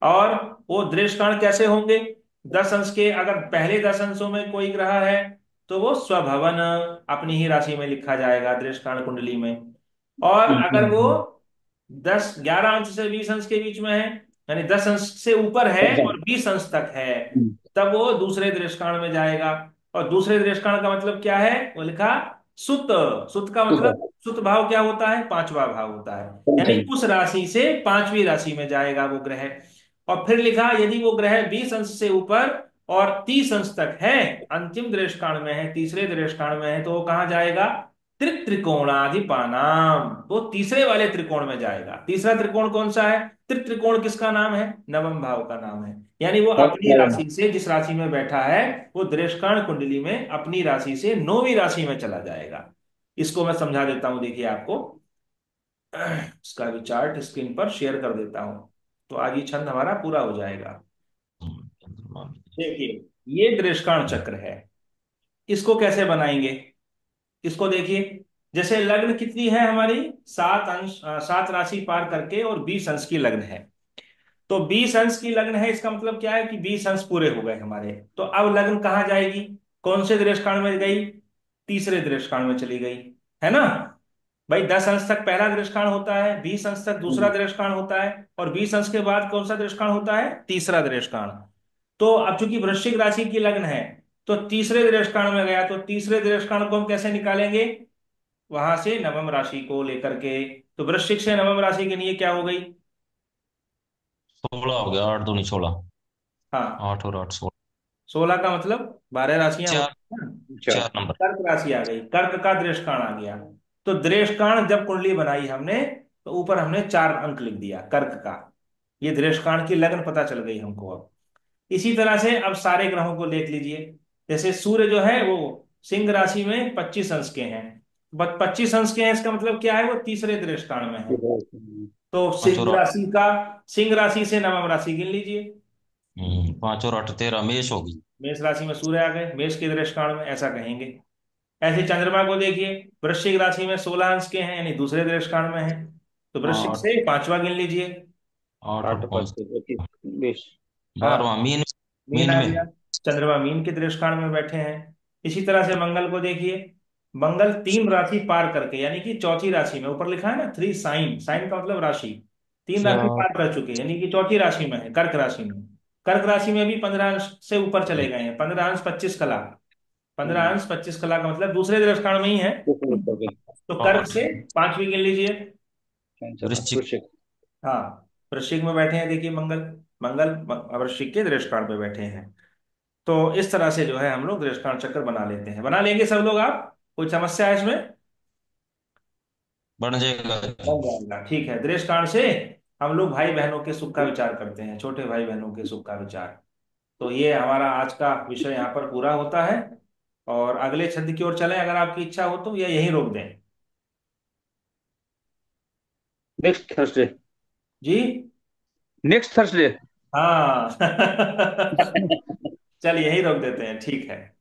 [SPEAKER 1] और वो दृष्काण कैसे होंगे? 10 अंश के, अगर पहले 10 अंशों में कोई ग्रह है तो वो स्वभवन अपनी ही राशि में लिखा जाएगा दृष्टान कुंडली में। और अगर वो 11 अंश से 20 अंश के बीच में है, यानी 10 अंश से ऊपर है और 20 अंश तक है, तब वो दूसरे दृष्टान में जाएगा। और दूसरे दृष्टान का मतलब क्या है, वो लिखा सुत। सुत का मतलब, सुत भाव क्या होता है, पांचवा भाव होता है, यानी उस राशि से पांचवी राशि में जाएगा वो ग्रह। और फिर लिखा यदि वो ग्रह 20 अंश से ऊपर और 30 अंश तक है, अंतिम दृष्टान में है, तीसरे दृष्टान में है, तो वो कहाँ जाएगा, त्रित्रिकोणाधिपानाम, वो तीसरे वाले त्रिकोण में जाएगा। तीसरा त्रिकोण कौन सा है, त्रित्रिकोण किसका नाम है, नवम भाव का नाम है। यानी वो अपनी राशि से, जिस राशि में बैठा है, वो दृष्टान कुंडली में अपनी राशि से 9वीं राशि में चला जाएगा। इसको मैं समझा देता हूं, देखिए आपको इसका भी चार्ट स्क्रीन पर शेयर कर देता हूं, तो आज ये छंद हमारा पूरा हो जाएगा। देखिए, ये दृष्टान चक्र है, इसको कैसे बनाएंगे, इसको देखिए। जैसे लग्न कितनी है हमारी, 7 अंश, 7 राशि पार करके और 20 अंश की लग्न है। तो 20 अंश की लग्न है, इसका मतलब क्या है कि 20 अंश पूरे हो गए हमारे। तो अब लग्न कहाँ जाएगी, कौन से दृष्टान में गई, तीसरे दृष्टान में चली गई, है ना। भाई 10 अंश तक पहला दृष्टान होता है, 20 अंश तक दूसरा दृष्टान होता है, और 20 अंश के बाद कौन सा दृष्टान होता है, तीसरा दृष्टान। तो अब चूंकि वृश्चिक राशि की लग्न है, तो तीसरे दृष्टान में गया, तो तीसरे दृष्टान को हम कैसे निकालेंगे, वहां से नवम राशि को लेकर के। तो वृश्चिक से नवम राशि के लिए क्या हो गई,
[SPEAKER 6] 16 हो गया, 8 दूनी 16।
[SPEAKER 1] हाँ,
[SPEAKER 6] 8 और 8 16।
[SPEAKER 1] 16 का मतलब 12 राशियां
[SPEAKER 6] चार,
[SPEAKER 1] होती हैं ना।
[SPEAKER 6] 4 नंबर।
[SPEAKER 1] कर्क राशि आ गई, कर्क का दृष्टान आ गया। तो दृष्टान जब कुंडली बनाई हमने, तो ऊपर हमने 4 अंक लिख दिया कर्क का। ये दृष्टान की लगन पता चल गई हमको अब। इसी तरह से अब सारे ग्रहों को देख लीजिए। जैसे सूर्य जो है वो सिंह राशि में 25 अंश के हैं, बट 25 अंश के हैं, इसका मतलब क्या है, वो तीसरे दृष्टान में है। तो
[SPEAKER 6] 5 और 8।
[SPEAKER 1] सिंह राशि से नवम राशि गिन लीजिए।
[SPEAKER 6] 5 और 8 13 मेष होगी।
[SPEAKER 1] मेष राशि में सूर्य आ गए, मेष के दृष्टान में ऐसा कहेंगे। ऐसे चंद्रमा को देखिए, वृश्चिक राशि में 16 अंश के हैं, यानी दूसरे दृष्टान में है। तो वृश्चिक से पांचवा गिन लीजिए।
[SPEAKER 6] 8 और 5
[SPEAKER 2] 20।
[SPEAKER 6] बारहवां
[SPEAKER 1] हाँ,
[SPEAKER 6] मीन।
[SPEAKER 1] मीन
[SPEAKER 6] मीन
[SPEAKER 1] आ
[SPEAKER 6] में।
[SPEAKER 1] गया, चंद्रमा मीन के दृष्टान में बैठे हैं। इसी तरह से मंगल को देखिए, मंगल 3 राशि पार करके, यानी कि चौथी राशि में, ऊपर लिखा है ना 3 साइन, साइन का मतलब राशि, 3 राशि
[SPEAKER 6] चार।
[SPEAKER 1] पार कर चुके हैं, यानी कि चौथी राशि में है, कर्क राशि में। कर्क राशि में भी 15 अंश से ऊपर चले गए हैं, 15 अंश 25 कला। 15 अंश 25 कला का मतलब दूसरे दृष्टान में ही है। तो कर्क
[SPEAKER 6] 8
[SPEAKER 1] से पांचवी गिन लीजिए।
[SPEAKER 6] वृश्चिक।
[SPEAKER 1] हाँ, वृश्चिक में बैठे हैं, देखिए मंगल, मंगल वृश्चिक के दृष्टान पे बैठे हैं। तो इस तरह से जो है हम लोग दृष्टांत चक्र बना लेते हैं, बना लेंगे सब लोग, आप कोई समस्या है इसमें,
[SPEAKER 6] बन जाएगा।
[SPEAKER 1] बन जाएगा, ठीक है। दृष्टांत से हम लोग भाई बहनों के सुख का विचार करते हैं, छोटे भाई बहनों के सुख का विचार। तो ये हमारा आज का विषय यहाँ पर पूरा होता है। और अगले छंद की ओर चलें अगर आपकी इच्छा हो तो, या यहीं रोक दें।
[SPEAKER 2] Next Thursday.
[SPEAKER 1] जी,
[SPEAKER 2] नेक्स्ट थर्सडे।
[SPEAKER 1] हाँ चल यहीं रोक देते हैं, ठीक है।